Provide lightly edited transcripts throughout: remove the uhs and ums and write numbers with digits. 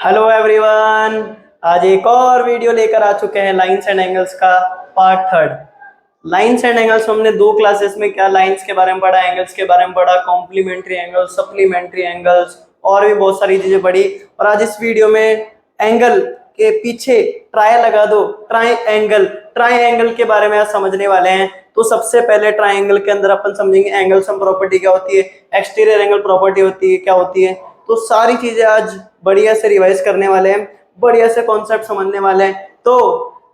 Hello everyone. आज एक और वीडियो लेकर आ चुके हैं लाइंस एंड एंगल्स का part third. Lines and angles हमने दो क्लासेस में क्या लाइंस के बारे में पढ़ा, एंगल्स के बारे में पढ़ा, कॉम्प्लीमेंट्री एंगल्स, सप्लीमेंट्री एंगल्स और भी बहुत सारी चीजें पढ़ी। और आज इस वीडियो में एंगल के पीछे ट्राई लगा दो, ट्राई एंगल के बारे में आज समझने वाले हैं। तो सबसे पहले ट्राइंगल के अंदर अपन समझेंगे एंगल सम प्रॉपर्टी क्या होती है, एक्सटीरियर एंगल प्रॉपर्टी होती है क्या होती है। तो सारी चीजें आज बढ़िया से रिवाइज करने वाले हैं, बढ़िया से कॉन्सेप्ट समझने वाले हैं। तो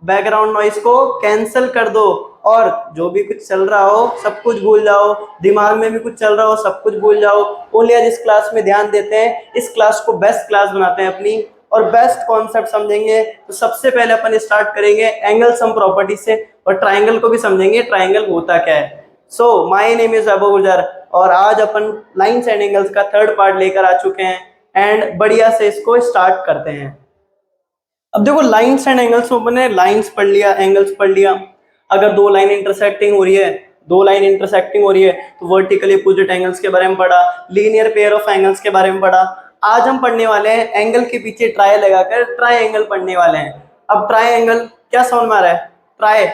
बैकग्राउंड नॉइस को कैंसिल कर दो और जो भी कुछ चल रहा हो सब कुछ भूल जाओ, दिमाग में भी कुछ चल रहा हो सब कुछ भूल जाओ। ओनली आज इस क्लास में ध्यान देते हैं, इस क्लास को बेस्ट क्लास बनाते हैं अपनी और बेस्ट कॉन्सेप्ट समझेंगे। तो सबसे पहले अपन स्टार्ट करेंगे एंगल सम प्रॉपर्टी से और ट्राइंगल को भी समझेंगे, ट्राइंगल होता क्या है। So my name is Abu गुजर और आज अपन लाइंस एंड एंगल्स का थर्ड पार्ट लेकर आ चुके हैं एंड बढ़िया से इसको स्टार्ट करते हैं। अब देखो लाइंस एंड एंगल्स में अपने लाइंस पढ़ लिया, एंगल्स पढ़ लिया। अगर दो लाइन इंटरसेक्टिंग हो रही है, तो वर्टिकली अपोजिट एंगल्स के बारे में पढ़ा, लीनियर पेयर ऑफ एंगल्स के बारे में पढ़ा। आज हम पढ़ने वाले हैं एंगल के पीछे ट्राई लगाकर ट्राई एंगल पढ़ने वाले हैं। अब ट्राई एंगल क्या समझ में आ रहा है? Try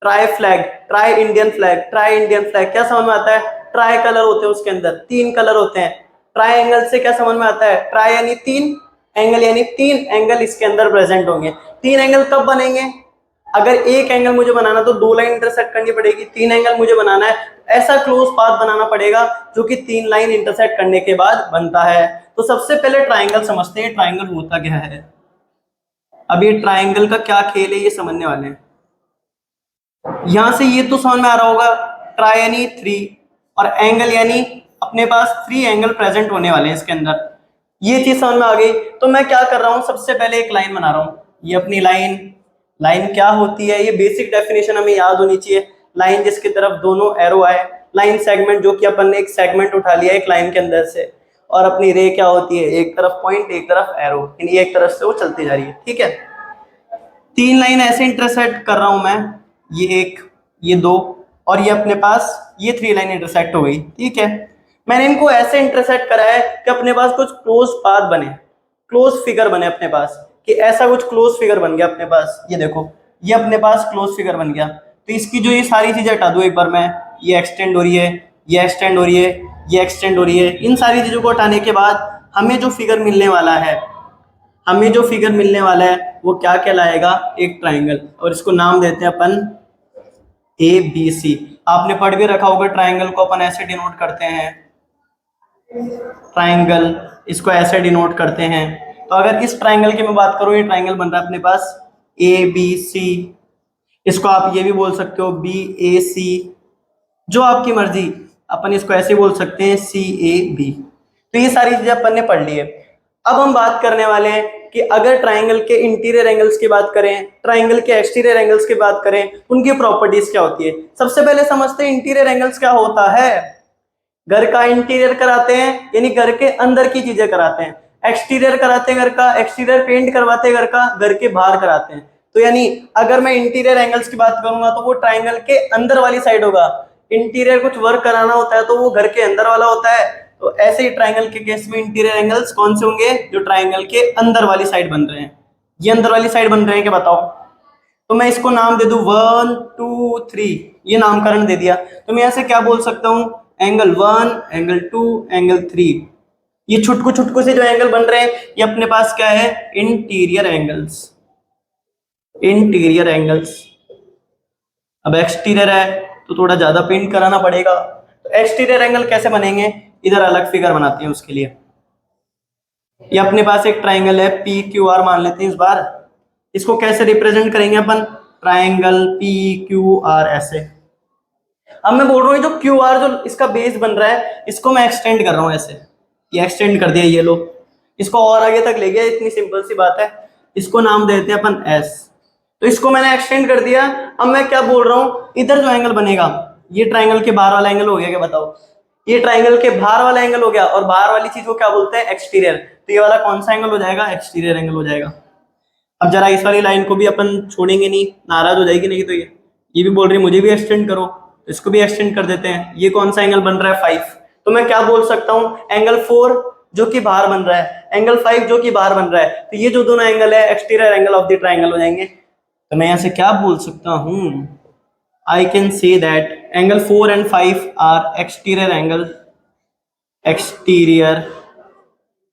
try flag, try Indian flag क्या समझ में आता है? ट्राई कलर होते हैं, उसके अंदर तीन कलर होते हैं। ट्राई एंगल से क्या समझ में आता है? ट्राई यानी तीन, एंगल यानी तीन एंगल इसके अंदर प्रेजेंट होंगे। तीन एंगल कब बनेंगे? अगर एक एंगल मुझे बनाना तो दो लाइन इंटरसेक्ट करनी पड़ेगी, तीन एंगल मुझे बनाना है ऐसा क्लोज पाथ बनाना पड़ेगा जो कि तीन लाइन इंटरसेक्ट करने के बाद बनता है। तो सबसे पहले ट्राइंगल समझते हैं, ट्राइंगल होता क्या है। अब ये ट्राइंगल का क्या खेल है ये समझने वाले हैं। यहां से ये तो समझ में आ रहा होगा, ट्राई यानी थ्री और एंगल यानी अपने पास थ्री एंगल प्रेजेंट होने वाले हैं इसके अंदर। ये चीज समझ में आ गई। तो मैं क्या कर रहा हूं, सबसे पहले एक लाइन बना रहा हूं। ये अपनी लाइन क्या होती है, ये बेसिक डेफिनेशन हमें याद होनी चाहिए। लाइन जिसकी तरफ दोनों एरो आए, लाइन सेगमेंट जो कि अपन ने एक सेगमेंट उठा लिया एक लाइन के अंदर से। और अपनी रे क्या होती है, एक तरफ पॉइंट एक तरफ एरो, यानी एक तरफ से वो चलती जा रही है। ठीक है, तीन लाइन ऐसे इंटरसेक्ट कर रहा हूं मैं, ये एक, ये दो और ये अपने पास ये थ्री लाइन इंटरसेक्ट हो गई। ठीक है, मैंने इनको ऐसे इंटरसेक्ट करा है कि अपने पास कुछ क्लोज पाथ बने, क्लोज फिगर बने अपने पास, कि ऐसा कुछ क्लोज फिगर बन गया अपने पास। ये देखो, ये अपने पास क्लोज फिगर बन गया। तो इसकी जो ये सारी चीजें हटा दो एक बार मैं, ये एक्सटेंड हो रही है, ये एक्सटेंड हो रही है, ये एक्सटेंड हो रही है। इन सारी चीजों को हटाने के बाद हमें जो फिगर मिलने वाला है, वो क्या कहलाएगा? एक ट्राइंगल। और इसको नाम देते हैं अपन ए बी सी। आपने पढ़ भी रखा होगा ट्राइंगल को अपन ऐसे डिनोट करते हैं, ट्राइंगल इसको ऐसे डिनोट करते हैं। तो अगर इस ट्राइंगल की मैं बात करूं, ये ट्राइंगल बन रहा है अपने पास ए बी सी, इसको आप ये भी बोल सकते हो बी ए सी, जो आपकी मर्जी, अपन इसको ऐसे बोल सकते हैं सी ए बी। तो ये सारी चीजें अपन ने पढ़ ली है। अब हम बात करने वाले हैं कि अगर ट्राइंगल के इंटीरियर एंगल्स की बात करें, ट्राइंगल के एक्सटीरियर एंगल्स की बात करें, उनकी प्रॉपर्टीज क्या होती है। सबसे पहले समझते हैं इंटीरियर एंगल्स क्या होता है। घर का इंटीरियर कराते हैं, यानी घर के अंदर की चीजें कराते हैं। एक्सटीरियर कराते हैं घर का, एक्सटीरियर पेंट करवाते हैं घर का, घर के बाहर कराते हैं। तो यानी अगर मैं इंटीरियर एंगल्स की बात करूंगा तो वो ट्राइंगल के अंदर वाली साइड होगा। इंटीरियर कुछ वर्क कराना होता है तो वो घर के अंदर वाला होता है। तो ऐसे ही ट्राइंगल के केस में इंटीरियर एंगल्स कौन से होंगे? जो ट्राइंगल के अंदर वाली साइड बन रहे हैं। ये अंदर वाली साइड बन रहे हैं क्या, बताओ? तो मैं इसको नाम दे दूं 1 2 3, ये नामकरण दे दिया। तो मैं ऐसे क्या बोल सकता हूं, एंगल 1, एंगल 2, एंगल 3। ये छुटकू छुटकू से जो एंगल बन रहे हैं ये अपने पास क्या है? Interior angles. अब एक्सटीरियर है तो थोड़ा ज्यादा पेंट कराना पड़ेगा। तो एक्सटीरियर एंगल कैसे बनेंगे, इधर अलग फिगर बनाते हैं उसके लिए। ये अपने पास एक ट्राइंगल है पी क्यू आर मान लेते हैं इस बार। इसको कैसे रिप्रेजेंट करेंगे अपन? ट्राइंगल पी क्यू आर ऐसे। अब मैं बोल रहा हूँ जो क्यू आर जो इसका बेस बन रहा है इसको मैं एक्सटेंड कर रहा हूँ ऐसे। ये एक्सटेंड कर दिया, ये लो, इसको और आगे तक ले गया। इतनी सिंपल सी बात है। इसको नाम देते हैं अपन एस। तो इसको मैंने एक्सटेंड कर दिया। अब मैं क्या बोल रहा हूँ, इधर जो एंगल बनेगा ये ट्राइंगल के बाहर वाला एंगल हो गया क्या, बताओ? ये ट्राइंगल के बाहर वाला एंगल हो गया और बाहर वाली चीज को क्या बोलते हैं? एक्सटीरियर। तो ये वाला कौन सा एंगल हो जाएगा? एक्सटीरियर एंगल हो जाएगा। अब जरा इस वाली लाइन को भी अपन छोड़ेंगे नहीं, नाराज हो जाएगी नहीं। तो ये भी बोल रही है मुझे भी एक्सटेंड करो, तो इसको भी एक्सटेंड कर देते हैं। ये कौन सा एंगल बन रहा है? 5। तो मैं क्या बोल सकता हूँ? एंगल 4 जो कि बाहर बन रहा है। एंगल 5 जो कि बाहर बन रहा है, तो ये जो दोनों एंगल है exterior angle of the triangle हो जाएंगे। तो मैं यहाँ से क्या बोल सकता हूँ, I can say that angle 4 and 5 are exterior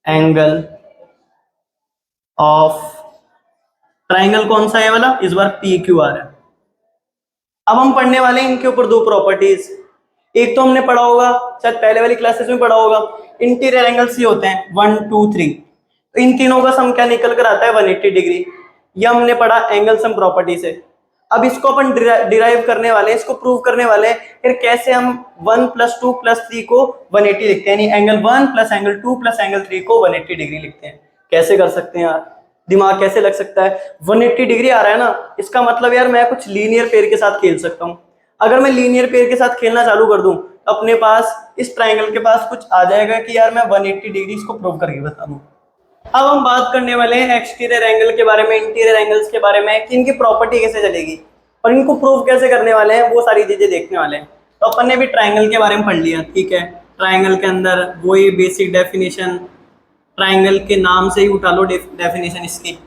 angle of triangle. कौन सा है वाला, इस बार पी क्यू आर है। अब हम पढ़ने वाले हैं इनके ऊपर दो प्रॉपर्टीज। एक तो हमने पढ़ा होगा, शायद पहले वाली क्लासेस में पढ़ा होगा, इंटीरियर एंगल्स ये होते हैं 1 2 3। तो इन तीनों का सम क्या निकल कर आता है, 180 डिग्री। ये हमने पढ़ा एंगल सम प्रॉपर्टी से। अब इसको अपन डिराइव करने वाले हैं, इसको प्रूव करने वाले हैं फिर कैसे हम 1 + 2 + 3 को 180 लिखते हैं, यानी एंगल 1 + एंगल 2 + एंगल 3 को 180 डिग्री लिखते हैं। कैसे कर सकते हैं यार, दिमाग कैसे लग सकता है। 180 डिग्री आ रहा है ना, इसका मतलब यार मैं कुछ लीनियर पेयर के साथ खेल सकता हूँ। अगर मैं लीनियर पेयर के साथ खेलना चालू कर दूं तो अपने पास इस ट्राइंगल के पास कुछ आ जाएगा कि यार मैं 180 डिग्री इसको प्रूव करके बता दूं। अब हम बात करने वाले हैं एक्सटीरियर एंगल के बारे में, इंटीरियर एंगल्स के बारे में, कि इनकी प्रॉपर्टी कैसे चलेगी और इनको प्रूव कैसे करने वाले हैं, वो सारी चीजें देखने वाले हैं। तो अपन ने भी ट्राइंगल के बारे में पढ़ लिया, ठीक है। ट्राइंगल के अंदर वही बेसिक डेफिनेशन, ट्राइंगल के नाम से ही उठा लो डेफिनेशन इसकी।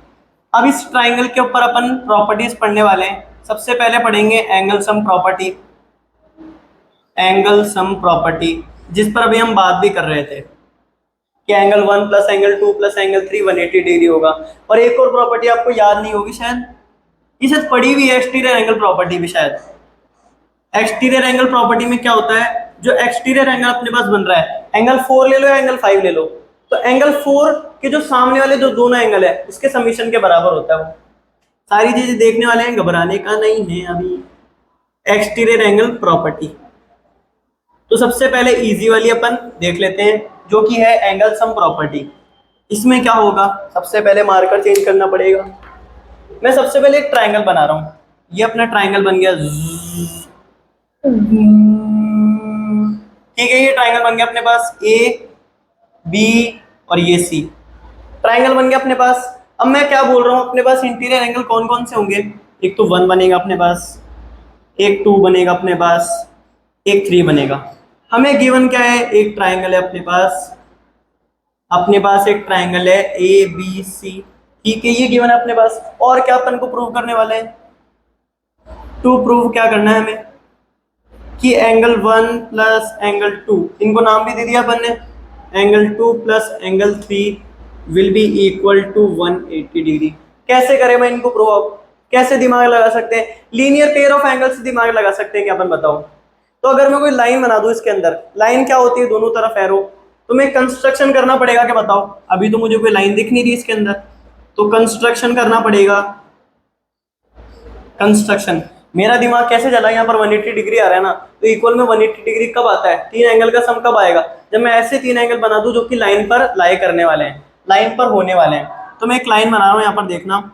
अब इस ट्राइंगल के ऊपर अपन प्रॉपर्टीज पढ़ने वाले हैं। सबसे पहले पढ़ेंगे angle sum property, angle sum property जिस पर अभी हम बात भी कर रहे थे कि एंगल 1 + एंगल 2 + एंगल 3 180 डिग्री होगा। और एक और प्रॉपर्टी आपको याद नहीं होगी शायद, ये शायद पढ़ी हुई है, एक्सटीरियर एंगल प्रॉपर्टी भी शायद। एक्सटीरियर एंगल प्रॉपर्टी में क्या होता है, जो एक्सटीरियर एंगल अपने पास बन रहा है, एंगल 4 ले लो या एंगल 5 ले लो, तो एंगल 4 के जो सामने वाले जो दोनों एंगल है उसके समीशन के बराबर होता है। वो सारी चीजें देखने वाले हैं, घबराने का नहीं है अभी। एक्सटीरियर एंगल प्रॉपर्टी, तो सबसे पहले इजी वाली अपन देख लेते हैं जो कि है एंगल सम प्रॉपर्टी। इसमें क्या होगा, सबसे पहले मार्कर चेंज करना पड़ेगा। मैं सबसे पहले एक ट्राइंगल बना रहा हूँ, ये अपना ट्राइंगल बन गया, ठीक है। ये ट्राइंगल बन गया अपने पास ए बी और ये सी, ट्राइंगल बन गया अपने पास। अब मैं क्या बोल रहा हूँ, अपने पास इंटीरियर एंगल कौन कौन से होंगे, एक तो 1 बनेगा अपने पास, एक 2 बनेगा अपने पास, एक 3 बनेगा। हमें गिवन क्या है, एक ट्राइंगल है अपने पास एक ट्राइंगल है ए बी सी, ठीक है, ये गिवन है अपने पास। और क्या अपन को प्रूव करने वाले हैं, टू प्रूव क्या करना है हमें कि एंगल 1 + एंगल 2, इनको नाम भी दे दिया अपन ने, angle 2 + angle 3 will be equal to 180 degree. कैसे करें मैं इनको प्रूव, कैसे दिमाग लगा सकते हैं, लीनियर पेयर ऑफ एंगल से दिमाग लगा सकते हैं क्या अपन, बताओ। तो अगर मैं कोई लाइन बना दूं, इसके अंदर लाइन क्या होती है, दोनों तरफ एरो, तो मैं कंस्ट्रक्शन करना पड़ेगा क्या, बताओ। अभी तो मुझे कोई लाइन दिख नहीं रही इसके अंदर, तो कंस्ट्रक्शन करना पड़ेगा। कंस्ट्रक्शन, मेरा दिमाग कैसे चला, यहाँ पर 180 डिग्री आ रहा है ना, तो इक्वल में 180 डिग्री कब आता है, तीन एंगल का सम कब आएगा, जब मैं ऐसे तीन एंगल बना दूं जो कि लाइन पर लाई करने वाले हैं, लाइन पर होने वाले हैं। तो मैं एक लाइन बना रहा हूँ, यहाँ पर देखना,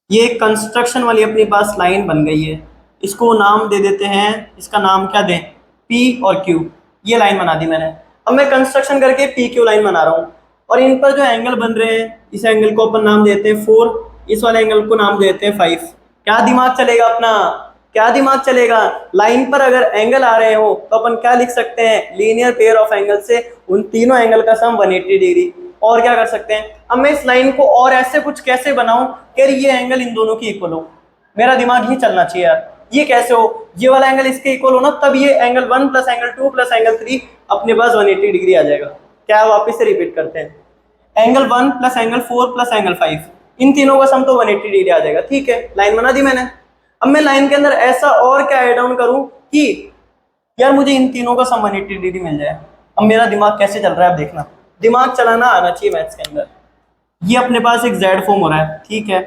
ये कंस्ट्रक्शन वाली अपने पास लाइन बन गई है, इसको नाम दे देते हैं, इसका नाम क्या दें, पी और क्यू। ये लाइन बना दी मैंने। अब मैं कंस्ट्रक्शन करके पी क्यू लाइन बना रहा हूँ, और इन पर जो एंगल बन रहे हैं, इस एंगल को अपन नाम देते हैं 4, इस वाले एंगल को नाम देते हैं 5। क्या दिमाग चलेगा अपना, क्या दिमाग चलेगा। लाइन पर अगर एंगल आ रहे हो तो अपन क्या लिख सकते हैं, लीनियर पेयर ऑफ एंगल से उन तीनों एंगल का सम 180 डिग्री। और क्या कर सकते हैं, अब मैं इस लाइन को और ऐसे कुछ कैसे बनाऊं कि ये एंगल इन दोनों की इक्वल हो, मेरा दिमाग ही चलना चाहिए यार। ये कैसे हो, ये वाला एंगल इसके इक्वल हो ना, तब ये एंगल 1 + एंगल 2 + एंगल 3 अपने पास 180 डिग्री आ जाएगा। क्या वापस से रिपीट करते हैं, एंगल 1 + एंगल 4 + एंगल 5, इन तीनों का सम तो 180 डिग्री आ जाएगा, ठीक है। लाइन बना दी मैंने। अब मैं लाइन के अंदर ऐसा और क्या ऐड ऑन करूं कि यार मुझे इन तीनों का सम 180 डिग्री मिल जाए। अब मेरा दिमाग कैसे चल रहा है, अब देखना, दिमाग चलाना आना चाहिए मैथ्स के अंदर। ये अपने पास एक जेड फॉर्म हो रहा है, ठीक है,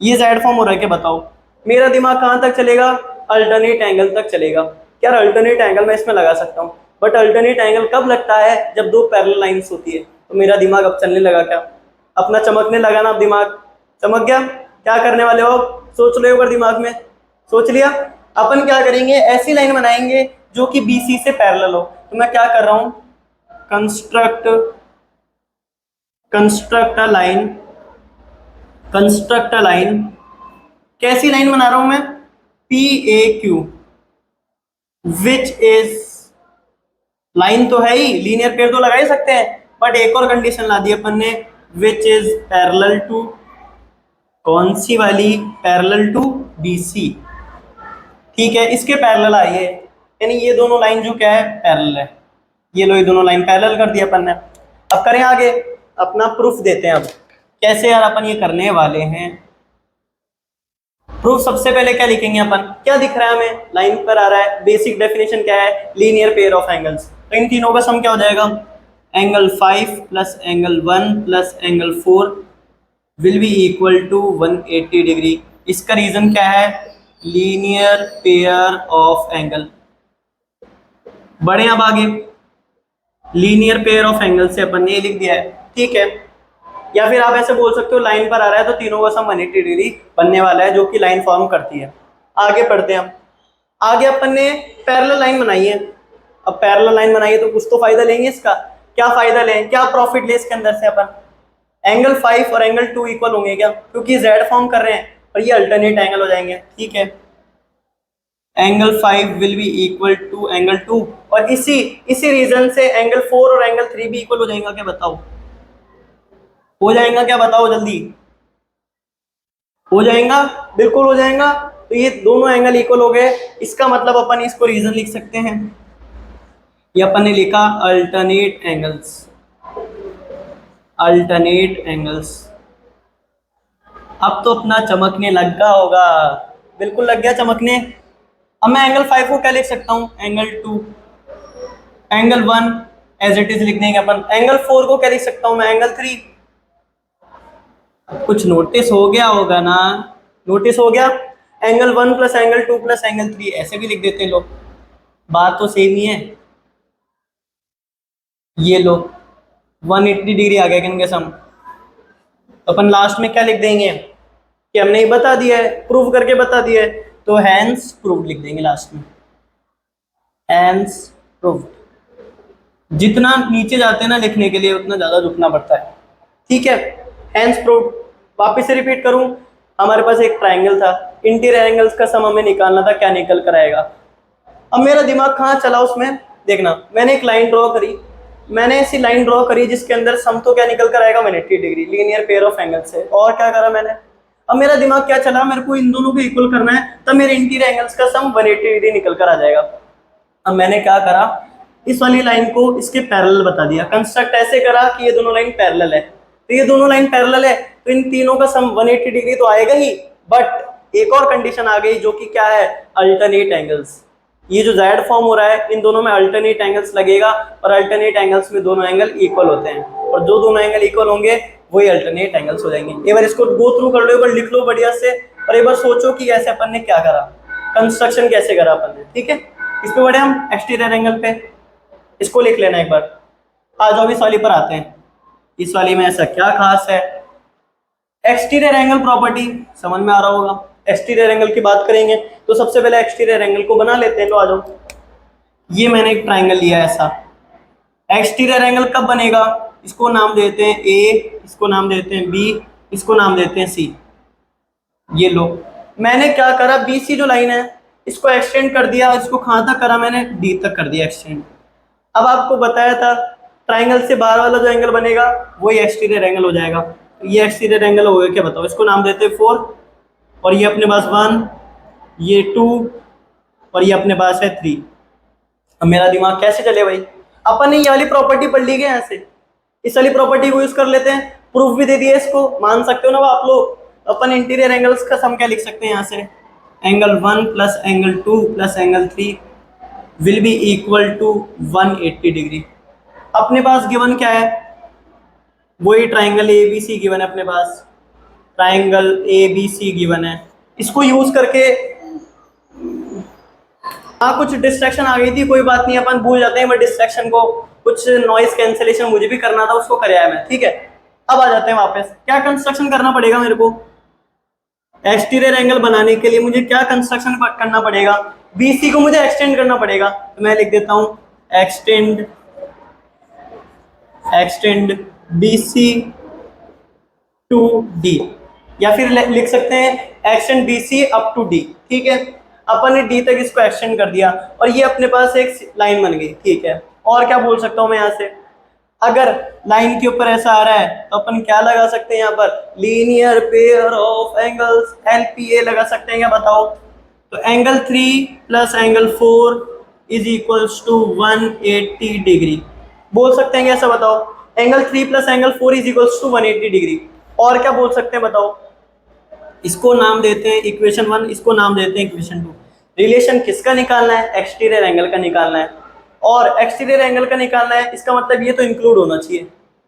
ये जेड फॉर्म हो रहा है, क्या बताओ। मेरा दिमाग कहाँ तक चलेगा, अल्टरनेट एंगल तक चलेगा। यार अल्टरनेट एंगल मैं इसमें लगा सकता हूँ, बट अल्टरनेट एंगल कब लगता है, जब दो पैरेलल लाइंस होती है। तो मेरा दिमाग अब चलने लगा, क्या अपना चमकने लगा ना, अब दिमाग चमक गया। क्या करने वाले हो, सोच रहे हो, दिमाग में सोच लिया। अपन क्या करेंगे, ऐसी लाइन बनाएंगे जो कि बीसी से पैरेलल हो। तो मैं क्या कर रहा हूं, कंस्ट्रक्ट अ लाइन, कैसी लाइन बना रहा हूं मैं, P A Q, which is, line तो है ही, लीनियर पेयर तो लगा ही सकते हैं, बट एक और कंडीशन ला दी अपन ने, विच इज पैरेलल टू, कौन सी वाली, पैरेलल टू BC। ठीक है, इसके पैरेलल आई है, यानी ये दोनों लाइन जो क्या है, पैरेलल है। ये लो, ये दोनों लाइन पैरेलल कर दिया अपन ने। अब करें आगे, अपना प्रूफ देते हैं। अब कैसे यार अपन ये करने वाले हैं प्रूफ। सबसे पहले क्या लिखेंगे अपन, क्या दिख रहा है हमें, लाइन पर आ रहा है, बेसिक डेफिनेशन क्या है, लीनियर पेयर ऑफ एंगल्स। तो इन तीनों का सम क्या हो जाएगा, angle 5 plus angle 1 plus angle 4 will be equal to 180 degree. इसका रीजन क्या है, लीनियर पेयर ऑफ एंगल। बढ़े अब आगे, लीनियर पेयर ऑफ एंगल से अपन ने ये लिख दिया है, ठीक है। या फिर आप ऐसे बोल सकते हो, लाइन पर आ रहा है तो तीनों का सम 180 डिग्री बनने वाला है, जो कि लाइन फॉर्म करती है। आगे पढ़ते हैं हम। आगे अपन ने पैरेलल लाइन बनाई है। अब पैरेलल लाइन बनाई है तो कुछ तो फायदा लेंगे इसका। क्या फायदा लें, क्या प्रॉफिट ले इसके अंदर से अपन, एंगल 5 और एंगल 2 इक्वल होंगे क्या, क्योंकि जेड फॉर्म कर रहे हैं और ये अल्टरनेट एंगल हो जाएंगे, ठीक है। Angle 5 will be equal to angle 2, और इसी रीजन से एंगल 4 और एंगल 3 भी इक्वल हो जाएगा क्या, बताओ हो जाएगा क्या, बताओ जल्दी, हो जाएगा, बिल्कुल हो जाएगा। तो ये दोनों एंगल इक्वल हो गए, इसका मतलब अपन इसको रीजन लिख सकते हैं, ये अपन ने लिखा अल्टरनेट एंगल्स, अल्टरनेट एंगल्स। अब तो अपना चमकने लग गया होगा, बिल्कुल लग गया चमकने। अब मैं एंगल 5 को क्या लिख सकता हूँ, angle 2, angle 1 as it is लिख देंगे अपन। एंगल 4 को क्या लिख सकता हूँ मैं, एंगल 3। कुछ नोटिस हो गया होगा ना, नोटिस हो गया। Angle 1 plus angle 2 plus angle 3 ऐसे भी लिख देते हैं लोग, बात तो सेम ही है। ये लो 180 डिग्री आ गया इनके सम। तो अपन लास्ट में क्या लिख देंगे कि हमने ये बता दिया है, प्रूव करके बता दिया है, तो हैंस प्रूव्ड लिख देंगे लास्ट में, हैंस प्रूव्ड। जितना नीचे जाते हैं ना लिखने के लिए उतना ज्यादा झुकना पड़ता है, ठीक है। Hence proved. वापस से रिपीट करूं, हमारे पास एक ट्राइंगल था, इंटीरियर एंगल्स का सम हमें निकालना था, क्या निकल कर आएगा। अब मेरा दिमाग कहाँ चला उसमें, देखना, मैंने एक लाइन ड्रॉ करी, मैंने ऐसी लाइन ड्रॉ करी जिसके अंदर सम तो क्या निकल कर आएगा, 180 degree, linear pair of angles है। और क्या करा मैंने, अब मेरा दिमाग क्या चला, मेरे को इन दोनों को इक्वल करना है, तब मेरे इंटीरियर एंगल्स का सम 180 डिग्री निकल कर आ जाएगा। अब मैंने क्या करा, इस वाली लाइन को इसके पैरेलल बता दिया, कंस्ट्रक्ट ऐसे करा कि ये दोनों लाइन पैरेलल है, तो ये दोनों लाइन पैरेलल है तो इन तीनों का सम 180 डिग्री तो आएगा ही, बट एक और कंडीशन आ गई जो कि क्या है, अल्टरनेट एंगल्स। ये जो जेड फॉर्म हो रहा है इन दोनों में अल्टरनेट एंगल्स लगेगा, और अल्टरनेट एंगल्स में दोनों एंगल इक्वल होते हैं, और जो दोनों एंगल इक्वल होंगे वही अल्टरनेट एंगल्स हो जाएंगे। एक बार इसको गो थ्रू कर लो, एक बार लिख लो बढ़िया से, और एक बार सोचो कि ऐसे अपन ने क्या करा, कंस्ट्रक्शन कैसे करा अपन ने, ठीक है। इस पे बढ़े हम एक्सटीरियर एंगल पे, इसको लिख लेना एक बार। आ जाओ इस वाली पर आते हैं, इस वाली में ऐसा क्या खास है, एक्सटीरियर एंगल प्रॉपर्टी समझ में आ रहा होगा। एक्सटीरियर एंगल की बात करेंगे तो सबसे पहले एक्सटीरियर एंगल को बना लेते हैं, तो आ जाओ। ये मैंने एक ट्राइंगल लिया ऐसा, एक्सटीरियर एंगल कब बनेगा, इसको नाम देते हैं ए, इसको नाम देते हैं बी, इसको नाम देते हैं सी। ये लो, मैंने क्या करा, BC जो लाइन है इसको एक्सटेंड कर दिया, इसको कहाँ तक करा मैंने, D तक कर दिया एक्सटेंड। अब आपको बताया था ट्राइंगल से बाहर वाला जो एंगल बनेगा वही एक्सटीरियर एंगल हो जाएगा। ये एक्सटीरियर एंगल हो गया क्या, बताओ। इसको नाम देते हैं 4, और ये अपने पास 1, ये 2, और ये अपने पास है 3। अब मेरा दिमाग कैसे चले भाई, अपन ने ये वाली प्रॉपर्टी पढ़ ली है, यहाँ से इस वाली प्रॉपर्टी को यूज कर लेते हैं, प्रूफ भी दे दिया इसको, मान सकते हो ना आप लोग। अपन इंटीरियर एंगल्स का सम क्या लिख सकते हैं यहाँ से, angle 1 plus angle 2 plus angle 3 will be equal to 180 degree. अपने पास गिवन क्या है, वही ट्राइंगल ABC गिवन है अपने पास, ट्राइंगल ABC गिवन है। इसको यूज करके, हाँ कुछ डिस्ट्रैक्शन आ गई थी, कोई बात नहीं, अपन भूल जाते हैं वो डिस्ट्रैक्शन को, कुछ नॉइज कैंसिलेशन मुझे भी करना था, उसको कराया मैं, ठीक है। अब आ जाते हैं वापस, क्या कंस्ट्रक्शन करना पड़ेगा मेरे को, एक्सटीरियर एंगल बनाने के लिए मुझे क्या कंस्ट्रक्शन करना पड़ेगा, BC को मुझे एक्सटेंड करना पड़ेगा, तो मैं लिख देता हूं एक्सटेंड BC टू D, या फिर लिख सकते हैं extend BC up to D, ठीक है। अपन ने D तक इसको एक्सटेंड कर दिया और ये अपने पास एक लाइन बन गई, ठीक है। और क्या बोल सकता हूं मैं यहाँ से, अगर लाइन के ऊपर ऐसा आ रहा है तो अपन क्या लगा सकते हैं यहाँ पर, linear pair of angles LPA लगा सकते हैं क्या, बताओ। तो angle 3 plus angle 4 is equals to 180 degree, बोल सकते हैं कैसा, बताओ। Angle 3 plus angle 4 is equals to 180 degree. और क्या बोल सकते हैं बताओ, इसको नाम देते हैं इक्वेशन 1, इसको नाम देते हैं इक्वेशन 2। रिलेशन किसका निकालना है, एक्सटीरियर एंगल का निकालना है। और एक्सटीरियर एंगल का निकालना है, इसका मतलब ये तो इंक्लूड होना चाहिए।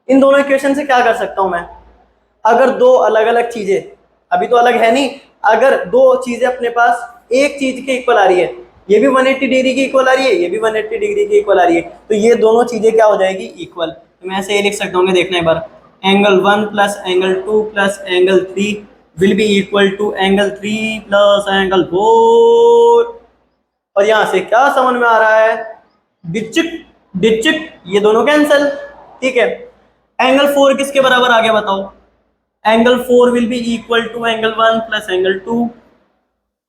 इन दोनों इक्वेशन से क्या कर सकता हूं मैं, अगर दो अलग अलग चीजें, अभी तो अलग है नहीं, अगर दो चीजें अपने पास एक चीज के इक्वल आ रही है, ये भी 180 डिग्री की इक्वल आ रही है, ये भी 180 डिग्री की इक्वल आ रही है, तो ये दोनों चीजें क्या हो जाएगी, इक्वल। तो मैं ऐसे ये लिख सकता हूँ, देखना एक बार, angle 1 plus angle 2 plus angle 3 will be equal to angle 3 plus angle 4। और यहां से क्या समझ में आ रहा है, डिचिक डिचिक, ये दोनों कैंसिल, ठीक है। एंगल 4 किसके बराबर आ गया बताओ, angle 4 will be equal to angle 1 plus angle 2,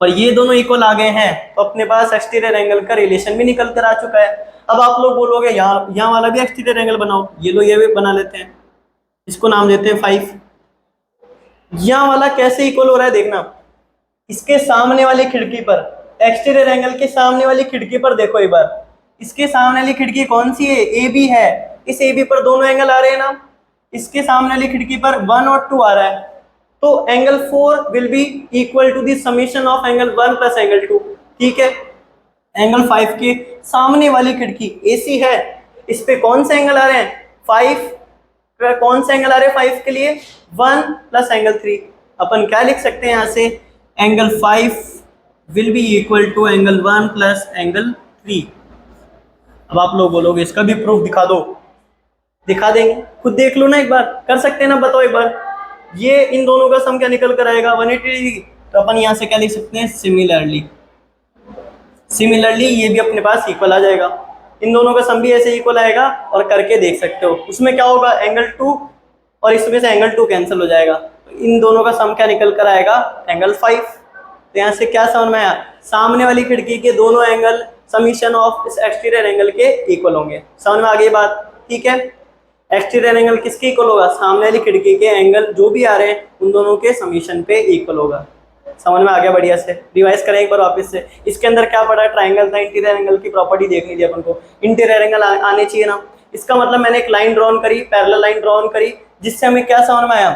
और ये दोनों इक्वल आ गए हैं, तो अपने पास एक्सटीरियर एंगल का रिलेशन भी निकल कर आ चुका है। अब आप लोग बोलोगे यहाँ वाला भी एक्सटीरियर एंगल बनाओ, ये लो ये भी बना लेते हैं, इसको नाम देते हैं 5। यहाँ वाला कैसे इक्वल हो रहा है देखना, इसके सामने वाली खिड़की पर, एक्सटीरियर एंगल के सामने वाली खिड़की पर देखो एक बार, इसके सामने वाली खिड़की कौन सी है, AB है। इस AB पर दोनों एंगल आ रहे हैं ना, इसके सामने वाली खिड़की पर 1 और 2 आ रहा है, तो angle 4 will be equal to the summation of angle 1 plus angle 2, ठीक है। एंगल 5 के सामने वाली खिड़की AC है, इस पे कौन से एंगल आ रहे हैं, 5, कौन से एंगल आ रहे हैं 5 के लिए, 1 प्लस एंगल 3। अपन क्या लिख सकते हैं यहाँ से, angle 5 will be equal to angle 1 plus angle 3। अब आप लोग बोलोगे इसका भी प्रूफ दिखा दो, दिखा देंगे, खुद देख लो ना एक बार, कर सकते हैं ना, बताओ एक बार। ये इन दोनों का सम क्या निकल कर आएगा, 180 डिग्री। तो अपन यहाँ से क्या लिख सकते हैं, सिमिलरली, सिमिलरली ये भी अपने पास इक्वल आ जाएगा, इन दोनों का सम भी ऐसे इक्वल आएगा, और करके देख सकते हो। उसमें क्या होगा, एंगल 2 और इसमें से एंगल 2 कैंसिल हो जाएगा, तो इन दोनों का सम क्या निकल कर आएगा, एंगल 5। तो यहाँ से क्या समझ में आया, सामने वाली खिड़की के दोनों एंगल समीशन ऑफ इस एक्सटीरियर एंगल के इक्वल होंगे। समझ में आ गई बात, ठीक है। एक्सटीरियर एंगल किसके इक्वल होगा, सामने वाली खिड़की के एंगल जो भी आ रहे हैं उन दोनों के समीशन पे इक्वल होगा। समझ में आ गया, बढ़िया से रिवाइज करें एक बार वापस से। इसके अंदर क्या पड़ा, ट्राइंगल था, इंटीरियर एंगल की प्रॉपर्टी देख लीजिए अपन को, इंटीरियर एंगल आने चाहिए ना। इसका मतलब मैंने एक लाइन ड्रॉन करी, पैरेलल लाइन ड्रॉन करी, जिससे हमें क्या समझ में आया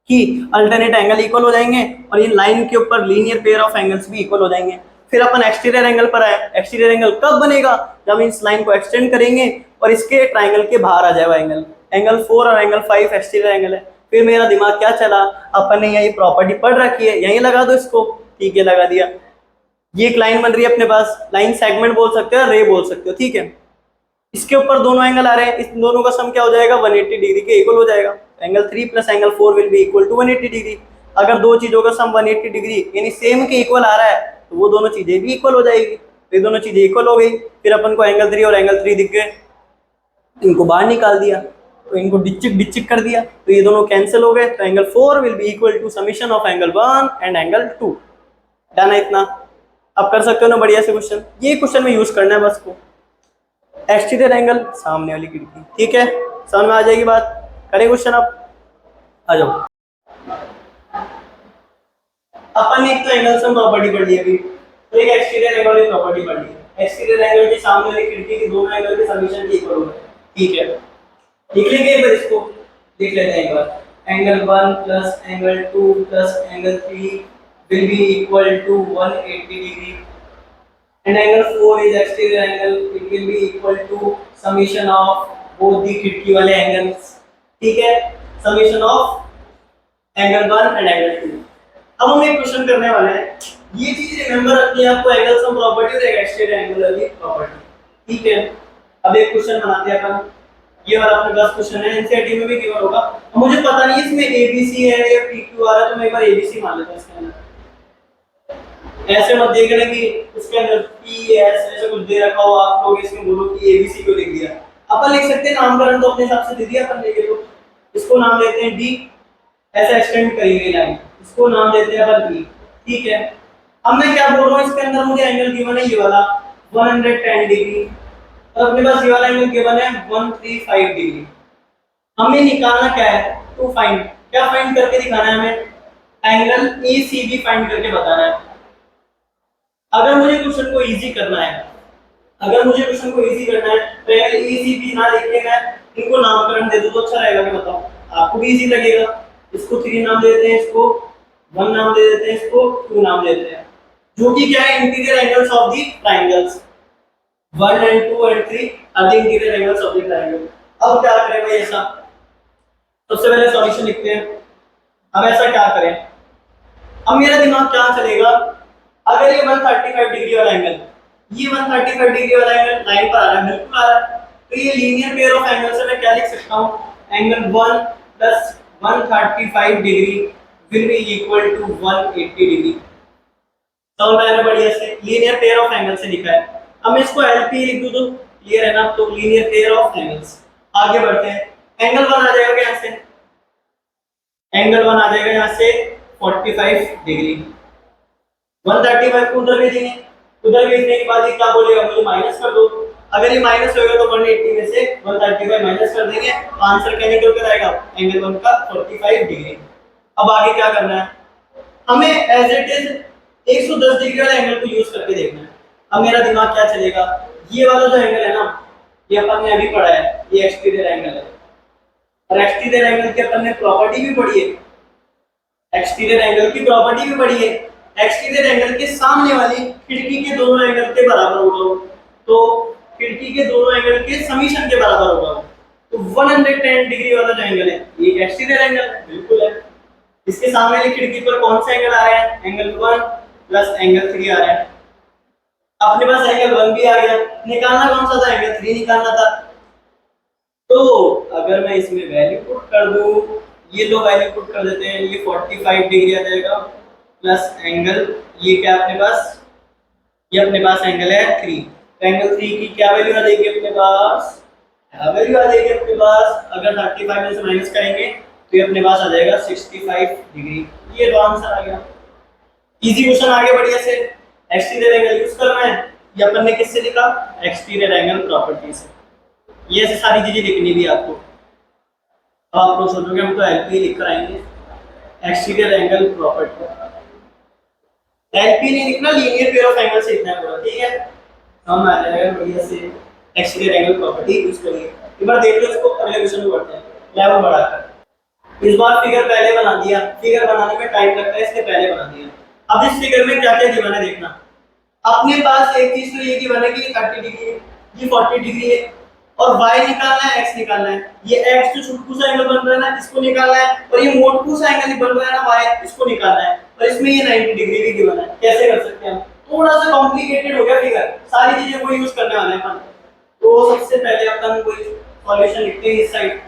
कि अल्टरनेट एंगल इक्वल हो जाएंगे, और इन लाइन के ऊपर लीनियर पेयर ऑफ एंगल्स भी इक्वल हो जाएंगे। फिर अपन एक्सटीरियर एंगल पर आए, एक्सटीरियर एंगल कब बनेगा, जब इस लाइन को एक्सटेंड करेंगे और इसके ट्राइंगल के बाहर आ जाएगा एंगल। एंगल 4 और एंगल 5 एक्सटीरियर एंगल है। फिर मेरा दिमाग क्या चला, अपन ने यही प्रॉपर्टी पढ़ रखी है, यही लगा दो इसको, ठीक है, लगा दिया। ये एक लाइन बन रही है अपने पास, लाइन सेगमेंट बोल सकते हो, रे बोल सकते हो, ठीक है। इसके ऊपर दोनों एंगल आ रहे हैं, इस दोनों का सम क्या हो जाएगा, 180 डिग्री के इक्वल हो जाएगा। Angle 3 plus angle 4 will be equal to 180 degree. अगर दो चीजों का सम 180 डिग्री यानी सेम के इक्वल आ रहा है, तो वो दोनों चीजें भी इक्वल हो जाएगी। ये दोनों चीजें इक्वल हो गई, फिर अपन को एंगल 3 और एंगल 3 दिख गए, इनको बाहर निकाल दिया, तो इनको डिचिक डिचिक कर दिया, तो ये दोनों कैंसिल हो गए। तो angle 4 will be equal to summation of angle 1 and angle 2। Done है इतना। अब कर सकते हो ना बढ़िया से क्वेश्चन, ये क्वेश्चन में यूज करना है बस को, एक्सटीरियर एंगल सामने वाली खिड़की, ठीक है, समझ में आ जाएगी बात। करें क्वेश्चन, अब आ जाओ। अपन ने एक तो एंगल सम प्रॉपर्टी पढ़ ली अभी, तो एक एक्सटीरियर एंगल की प्रॉपर्टी पढ़ ली। एक्सटीरियर एंगल के सामने वाली खिड़की के दोनों एंगल के समीशन इक्वल हो गए, ठीक है। लिख लेंगे एक बार इसको, लिख लेते हैं एक बार, angle 1 plus angle 2 plus angle 3 will be equal to 180 degree, and angle 4 is exterior angle, it will be equal to summation of both the खिड़की वाले एंगल्स, ठीक है, summation of angle 1 and angle 2। अब हम एक क्वेश्चन करने वाले हैं, ये चीज रिमेंबर रखनी है आपको, एंगल सम प्रॉपर्टी और एक्सटीरियर एंगल वाली प्रॉपर्टी, ठीक है। अब एक क्वेश्चन बनाते हैं अपन, ये वाला अपने पास क्वेश्चन है, एनसीईआरटी में भी गिवन होगा। अब मुझे पता नहीं इसमें एबीसी है या पीक्यू आ रहा है, तो मैं एक बार एबीसी मान लेता हूं इसके अंदर। ऐसे मत देखना कि इसके अंदर पी एस ऐसे कुछ दे रखा हो, आप लोग इसमें बोलो कि एबीसी क्यों लिख दिया। अपन लिख सकते हैं नामकरण तो अपने हिसाब से दे दिया अपन, लेके तो इसको नाम देते हैं डी, ऐसे एक्सटेंड करेंगे लाइन, इसको नाम देते हैं अपन बी, ठीक है। अब मैं क्या बोल रहा हूं, इसके अंदर मुझे एंगल गिवन है ये वाला 110 डिग्री, और अपने पास ये वाला एंगल गिवन है 135 डिग्री। हमें निकालना क्या है, टू फाइंड, क्या फाइंड करके दिखाना है हमें, एंगल ACB फाइंड करके बताना है। अगर मुझे क्वेश्चन को इजी करना है, अगर मुझे क्वेश्चन को इजी करना है तो एंगल ACB ना लिखे मैं इनको नामकरण दे दूं तो अच्छा रहेगा, क्या बताओ, आपको भी इजी लगेगा। इसको 3 नाम दे देते हैं, इसको 1 नाम दे देते हैं, इसको 2 नाम देते हैं, जो कि क्या है, interior angles of the triangles. 1 and 2 and 3 are the interior angles of the triangle. अब क्या करें भाई, ऐसा सबसे पहले सॉल्यूशन लिखते हैं। अब ऐसा क्या करें, अब मेरा दिमाग क्या चलेगा, अगर ये 135 डिग्री वाला एंगल, ये 135 डिग्री वाला एंगल लाइन पर आ रहा है, बिल्कुल आ रहा है, तो ये लीनियर पेयर ऑफ एंगल से मैं क्या लिख सकता हूं, एंगल 1 प्लस 135 degree will be equal to 180 degree. तो मैंने बढ़िया से लीनियर पेयर ऑफ एंगल से लिखा है। अब मैं इसको LP लिख दूं तो क्लियर है ना, तो लीनियर पेयर ऑफ एंगल्स। आगे बढ़ते हैं, एंगल 1 आ जाएगा यहां से, एंगल 1 आ जाएगा यहां से 45 डिग्री। 135 को उधर भेजेंगे, उधर भेजने के बाद ये क्या बोलेगा, मुझे माइनस कर दो। अगर ये माइनस होगा तो 180 में से 135 माइनस कर देंगे, आंसर क्या निकल कर आएगा, एंगल 1 का 45 डिग्री। अब आगे क्या करना है, हमें एज इट इज 110 डिग्री वाला एंगल को यूज करके देखना है। अब मेरा दिमाग क्या चलेगा, ये वाला जो एंगल है ना, ये अपन ने अभी पढ़ा है, ये एक्सटीरियर एंगल है, और एक्सटीरियर एंगल की अपन ने प्रॉपर्टी भी पढ़ी है, एक्सटीरियर एंगल की प्रॉपर्टी भी पढ़ी है, एक्सटीरियर एंगल के सामने वाली खिड़की के दोनों एंगल के बराबर होगा, तो खिड़की के दोनों एंगल के समीशन के बराबर होगा। तो 110 डिग्री वाला जो एंगल है ये एक्सटीरियर एंगल है, बिल्कुल है। इसके सामने वाली खिड़की पर कौन सा एंगल आ रहा है, एंगल 1 प्लस एंगल 3 आ रहा है। अपने पास एंगल 1 भी आ गया, निकालना कौन सा था, एंगल 3 निकालना था। तो अगर मैं इसमें वैल्यू पुट कर दूं, ये लो वैल्यू पुट कर देते हैं, ये 45 डिग्री आ जाएगा प्लस एंगल, ये क्या अपने पास, ये अपने पास एंगल है 3, तो एंगल 3 की क्या वैल्यू आ जाएगी अपने पास, क्या वैल्यू आ जाएगी अपने पास, अगर 35 में से माइनस करेंगे तो ये अपने पास आ जाएगा 65 डिग्री। ये तो आंसर आ गया, इजी क्वेश्चन। आगे बढ़िए से एक्सटीरियर एंगल यूज करना है, ये अपन ने किससे लिखा, एक्सटीरियर एंगल प्रॉपर्टी से। ये ऐसे सारी चीजें लिखनी भी आपको। अब आप लोग सोचोगे हम तो LP लिख कर आएंगे, एक्सटीरियर एंगल प्रॉपर्टी, LP नहीं लिखना, लीनियर पेयर ऑफ एंगल से लिखना है पूरा, ठीक है। हम आ जाएगा बढ़िया से एक्सटीरियर एंगल प्रॉपर्टी यूज करिए। एक बार देख लो इसको, अगले क्वेश्चन में बढ़ते हैं, लेवल बढ़ाकर। इस बार फिगर पहले बना दिया, फिगर बनाने में टाइम लगता है इसलिए पहले बना दिया। अब इस फिगर में क्या क्या गिवन है देखना, अपने पास एक चीज तो ये गिवन है कि 30 डिग्री है, ये 40 डिग्री है, और y निकालना है, x निकालना है। ये x जो छोटू सा एंगल बन रहा है ना, इसको निकालना है, और ये मोटू सा एंगल बन रहा है ना y, इसको निकालना है, और इसमें ये 90 डिग्री भी गिवन है। कैसे कर सकते हैं हम, थोड़ा सा कॉम्प्लिकेटेड हो गया फिगर, सारी चीजें को यूज करने वाले हैं अपन। तो सबसे पहले अपन कोई सॉल्यूशन लिखते हैं, इस साइड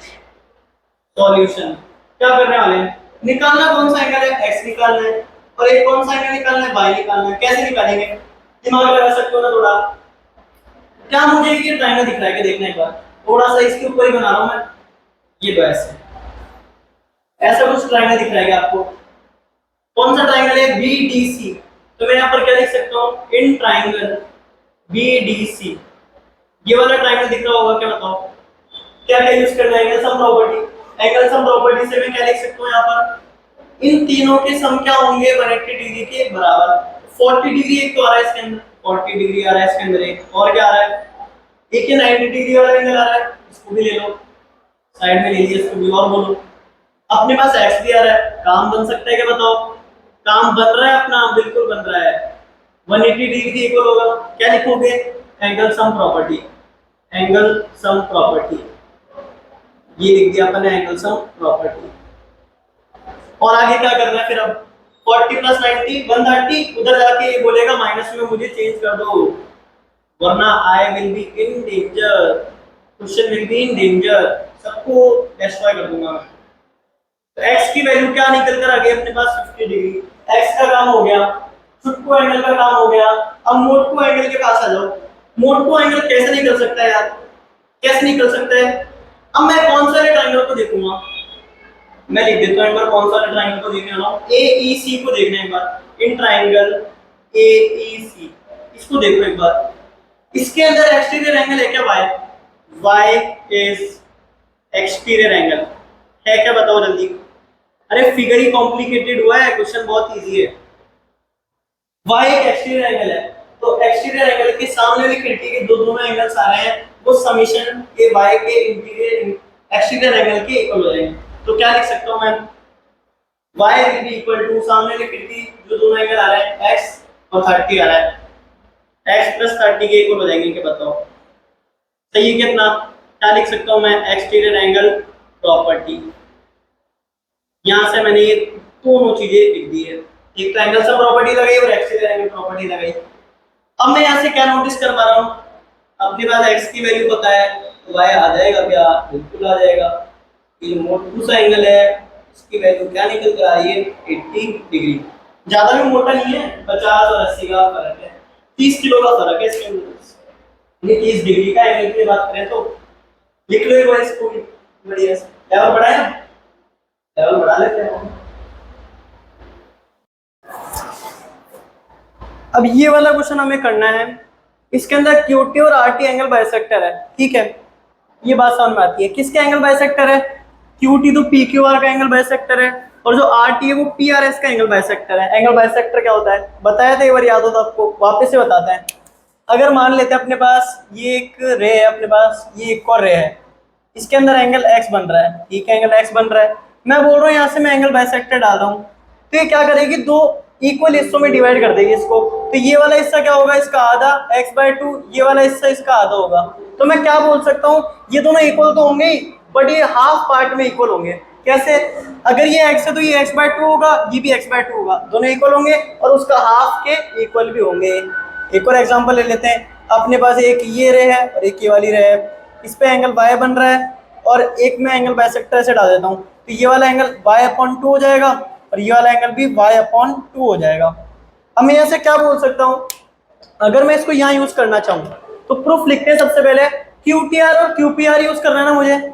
सॉल्यूशन क्या करने वाले हैं, निकालना कौन सा एंगल है, x निकालना है, और एक कौन सा एंगल निकालना है, y निकालना है। कैसे निकालेंगे, दिमाग लगा सकते हो ना थोड़ा। क्या मुझे ये ट्रायंगल दिख रहा है कि देखना एक बार, थोड़ा सा इसके ऊपर ही बना रहा हूं मैं, ये तो ऐसे ऐसा कुछ ट्रायंगल दिख रहा है आपको। कौन सा ट्रायंगल है, BDC। तो मैं यहाँ पर क्या लिख सकता हूँ, इन ट्रायंगल BDC, ये वाला ट्रायंगल दिख रहा होगा, क्या बताओ, क्या क्या यूज करना है, angle sum property. Angle sum property से मैं क्या लिख सकता हूँ यहाँ पर, इन तीनों के सम क्या होंगे, 180 डिग्री के बराबर। 40 डिग्री एक तो आ रहा है इसके अंदर, 40 डिग्री आ रहा है इसके अंदर, एक और क्या आ रहा है, एक ये 90 डिग्री वाला एंगल आ रहा है, इसको भी ले लो, साइड में ले लिया, इसको भी और बोलो। अपने पास x भी आ रहा है, काम बन सकता है क्या बताओ, काम बन रहा है अपना, बिल्कुल बन रहा है। 180 डिग्री इक्वल होगा, क्या लिखोगे, angle sum property, angle sum property, ये लिख दिया अपन ने एंगल सम प्रॉपर्टी। और आगे क्या करना है फिर, अब 40 प्लस 90 130, उधर जाके ये बोलेगा माइनस में मुझे चेंज कर दो, वरना I will be in danger, question will be in danger, सबको डिस्ट्रॉय कर दूंगा मैं। तो x की वैल्यू क्या निकल कर आ गई अपने पास 50 डिग्री, x का काम हो गया, छुटको एंगल का काम हो गया। अब मोटको एंगल के पास आ जाओ, मोटको एंगल कैसे निकल सकता है यार, कैसे निकल सकता है। अब मैं कौन सा ट्रायंगल को देखूंगा, मैं लिख देता हूं एक बार कौन सा ट्रायंगल को देखने वाला हूं, AEC को देखना है एक बार, इन ट्रायंगल AEC, इसको देखो एक बार। इसके अंदर एक्सटीरियर एंगल है क्या why? Why is exterior angle है क्या, बताओ जल्दी। अरे फिगर ही कॉम्प्लिकेटेड हुआ है, क्वेश्चन बहुत इजी है। वाई एक एक्सटीरियर एंगल है, तो एक्सटीरियर एंगल के सामने वाली खिड़की के दोनों एंगल्स आ रहे हैं, वो समीशन के वाई के इंटीरियर एक्सटीरियर एंगल के इक्वल हो जाएंगे। तो क्या लिख सकता हूं मैं? y will be equal to सामने वाली खिड़की जो दोनों एंगल आ रहे हैं x और 30 आ रहा है, x प्लस 30 के इक्वल हो जाएंगे, क्या बताओ सही है कितना? क्या लिख सकता हूं मैं? Exterior angle property. यहां से मैंने ये दोनों चीजें लिख दी है, एक तो एंगल से प्रॉपर्टी लगाई और एक्सटीरियर एंगल प्रॉपर्टी लगाई। अब मैं यहां से क्या नोटिस कर पा रहा हूं? अपने पास x की वैल्यू पता है, तो y आ जाएगा क्या? बिल्कुल आ जाएगा। ये मोटू सा एंगल है, इसकी वैल्यू क्या निकल कर आ रही है? 80 डिग्री। ज्यादा भी मोटा नहीं है, 50 और 80 का फर्क है, 30 किलो का फर्क है इसके अंदर। ये 30 डिग्री का एंगल की बात करें तो लिख लो एक बार इसको भी बढ़िया से। लेवल बढ़ाए ना, लेवल बढ़ा लेते हैं। अब ये वाला क्वेश्चन हमें करना है, इसके अंदर QT और RT एंगल बाइसेक्टर है, ठीक है। ये बात समझ में आती है, किसके एंगल बाइसेक्टर है? QT तो PQR का एंगल बाइसेक्टर है, और जो RT है वो PRS का एंगल बाइसेक्टर है। एंगल बाइसेक्टर क्या होता है बताया था एक बार, याद हो तो आपको वापस से बताते हैं। अगर मान लेते हैं अपने पास ये एक रे है, अपने पास ये एक और रे है, इसके अंदर एंगल x बन रहा है, ठीक है, एंगल x बन रहा है। मैं बोल रहा हूँ यहाँ से मैं एंगल बाइसेक्टर डाल रहा हूँ, तो ये क्या करेगी? दो इक्वल हिस्सों में डिवाइड कर देगी इसको। तो ये वाला हिस्सा क्या होगा? इसका आधा, x/2, ये वाला हिस्सा इसका आधा होगा। तो मैं क्या बोल सकता हूँ? ये दोनों इक्वल तो होंगे ही, बट ये हाफ पार्ट में इक्वल होंगे। कैसे? अगर ये x है तो ये x/2 होगा, ये भी x/2 होगा, दोनों इक्वल होंगे और उसका हाफ के इक्वल भी होंगे। एक और एग्जांपल ले लेते हैं। अपने पास एक ये रे है और एक ये वाली रे है, इस पे एंगल y बन रहा है और एक में एंगल बाइसेक्टर से डाल देता हूँ, तो ये वाला एंगल y/2 हो जाएगा और ये वाला एंगल भी y/2 हो जाएगा। अब मैं यहाँ से क्या बोल सकता हूँ? अगर मैं इसको यहाँ यूज करना चाहूँ तो प्रूफ लिखते हैं। सबसे पहले QTR और QPR यूज करना है ना मुझे,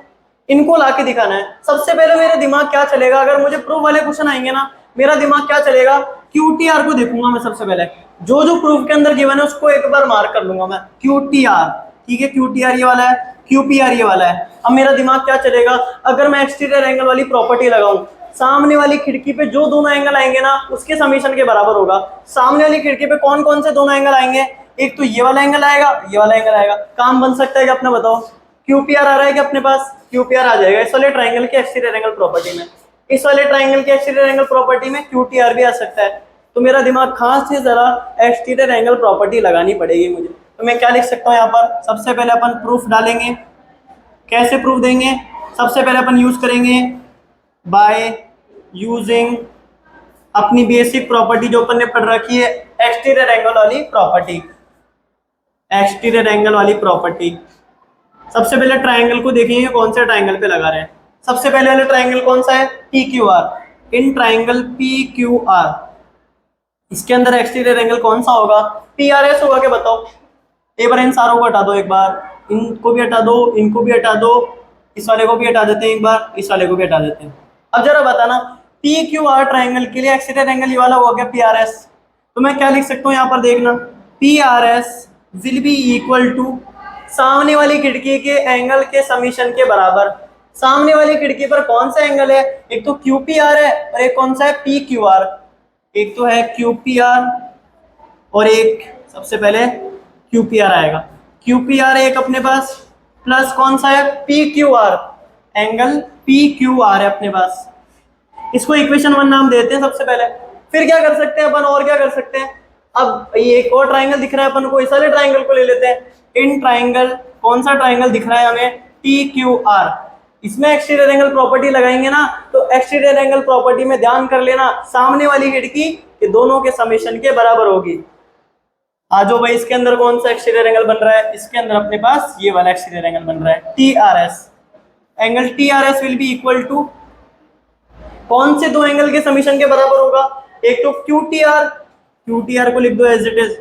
इनको लाके दिखाना है। सबसे पहले मेरे दिमाग क्या चलेगा? अगर मुझे प्रूफ वाले क्वेश्चन आएंगे ना, मेरा दिमाग क्या चलेगा? QTR को देखूंगा मैं सबसे पहले, जो जो प्रूफ के अंदर गिवन है उसको एक बार मार्क कर लूंगा मैं, QTR, ठीक है, QTR ये वाला है, QPR ये वाला है। अब मेरा दिमाग क्या चलेगा? अगर मैं एक्सटीरियर एंगल वाली प्रॉपर्टी लगाऊं, सामने वाली खिड़की पे जो दोनों एंगल आएंगे ना उसके समीशन के बराबर होगा। सामने वाली खिड़की पे कौन कौन से दोनों एंगल आएंगे? एक तो ये वाला एंगल आएगा, ये वाला एंगल आएगा। काम बन सकता है क्या अपना? बताओ। QPR आ रहा है क्या अपने पास? QPR आ जाएगा इस वाले ट्राइंगल के एक्सटीरियर एंगल प्रॉपर्टी में, इस वाले ट्राइंगल के एक्सटीरियर एंगल प्रॉपर्टी में QTR भी आ सकता है। तो मेरा दिमाग खास से जरा एक्सटीरियर एंगल प्रॉपर्टी लगानी पड़ेगी मुझे। तो मैं क्या लिख सकता हूँ यहाँ पर? सबसे पहले अपन प्रूफ डालेंगे। कैसे प्रूफ देंगे? सबसे पहले अपन यूज करेंगे बाय यूजिंग अपनी बेसिक प्रॉपर्टी जो अपन ने पढ़ रखी है, एक्सटीरियर एंगल वाली प्रॉपर्टी। एक्सटीरियर एंगल वाली प्रॉपर्टी, सबसे पहले ट्राइंगल को देखेंगे कौन से ट्राइंगल पे लगा रहे हैं। सबसे पहले वाला ट्राइंगल कौन सा है? PQR। इन ट्राइंगल PQR, इसके अंदर एक्सटीरियर एंगल कौन सा होगा? PRS होगा क्या? बताओ। एक बार इन सारों को हटा दो, एक बार इनको भी हटा दो, इनको भी हटा दो, इस वाले को भी हटा देते हैं, एक बार इस वाले को भी हटा देते हैं। अब जरा बताना, PQR ट्राइंगल के लिए एक्सटीरियर एंगल ये वाला हो गया PRS। तो मैं क्या लिख सकता हूँ यहाँ पर? देखना, PRS will be equal to सामने वाली खिड़की के एंगल के समीशन के बराबर। सामने वाली खिड़की पर कौन सा एंगल है? एक तो QPR है और एक कौन सा है? PQR। एक तो है QPR और एक सबसे पहले QPR आएगा। QPR एक अपने पास, प्लस कौन सा है? PQR, एंगल PQR है अपने पास। इसको इक्वेशन 1 नाम देते हैं सबसे पहले। फिर क्या कर सकते हैं अपन? और क्या कर सकते हैं? अब ये एक और ट्राइंगल दिख रहा है अपन को, इस वाले ट्राइंगल को ले लेते हैं। इन ट्राइंगल, कौन सा ट्राइंगल दिख रहा है हमें? PQR। इसमें एक्सटीरियर एंगल प्रॉपर्टी लगाएंगे ना, तो एक्सटीरियर एंगल प्रॉपर्टी में ध्यान कर लेना, सामने वाली खिड़की के दोनों के समेशन के बराबर होगी। आजो भाई, इसके अंदर कौन सा एक्सटीरियर एंगल बन रहा है? इसके अंदर अपने पास ये वाला एक्सटीरियर एंगल बन रहा है, TRS। Angle TRS will be equal to कौन से दो एंगल के समीशन के बराबर होगा? एक तो QTR को लिख दो एज इट इज,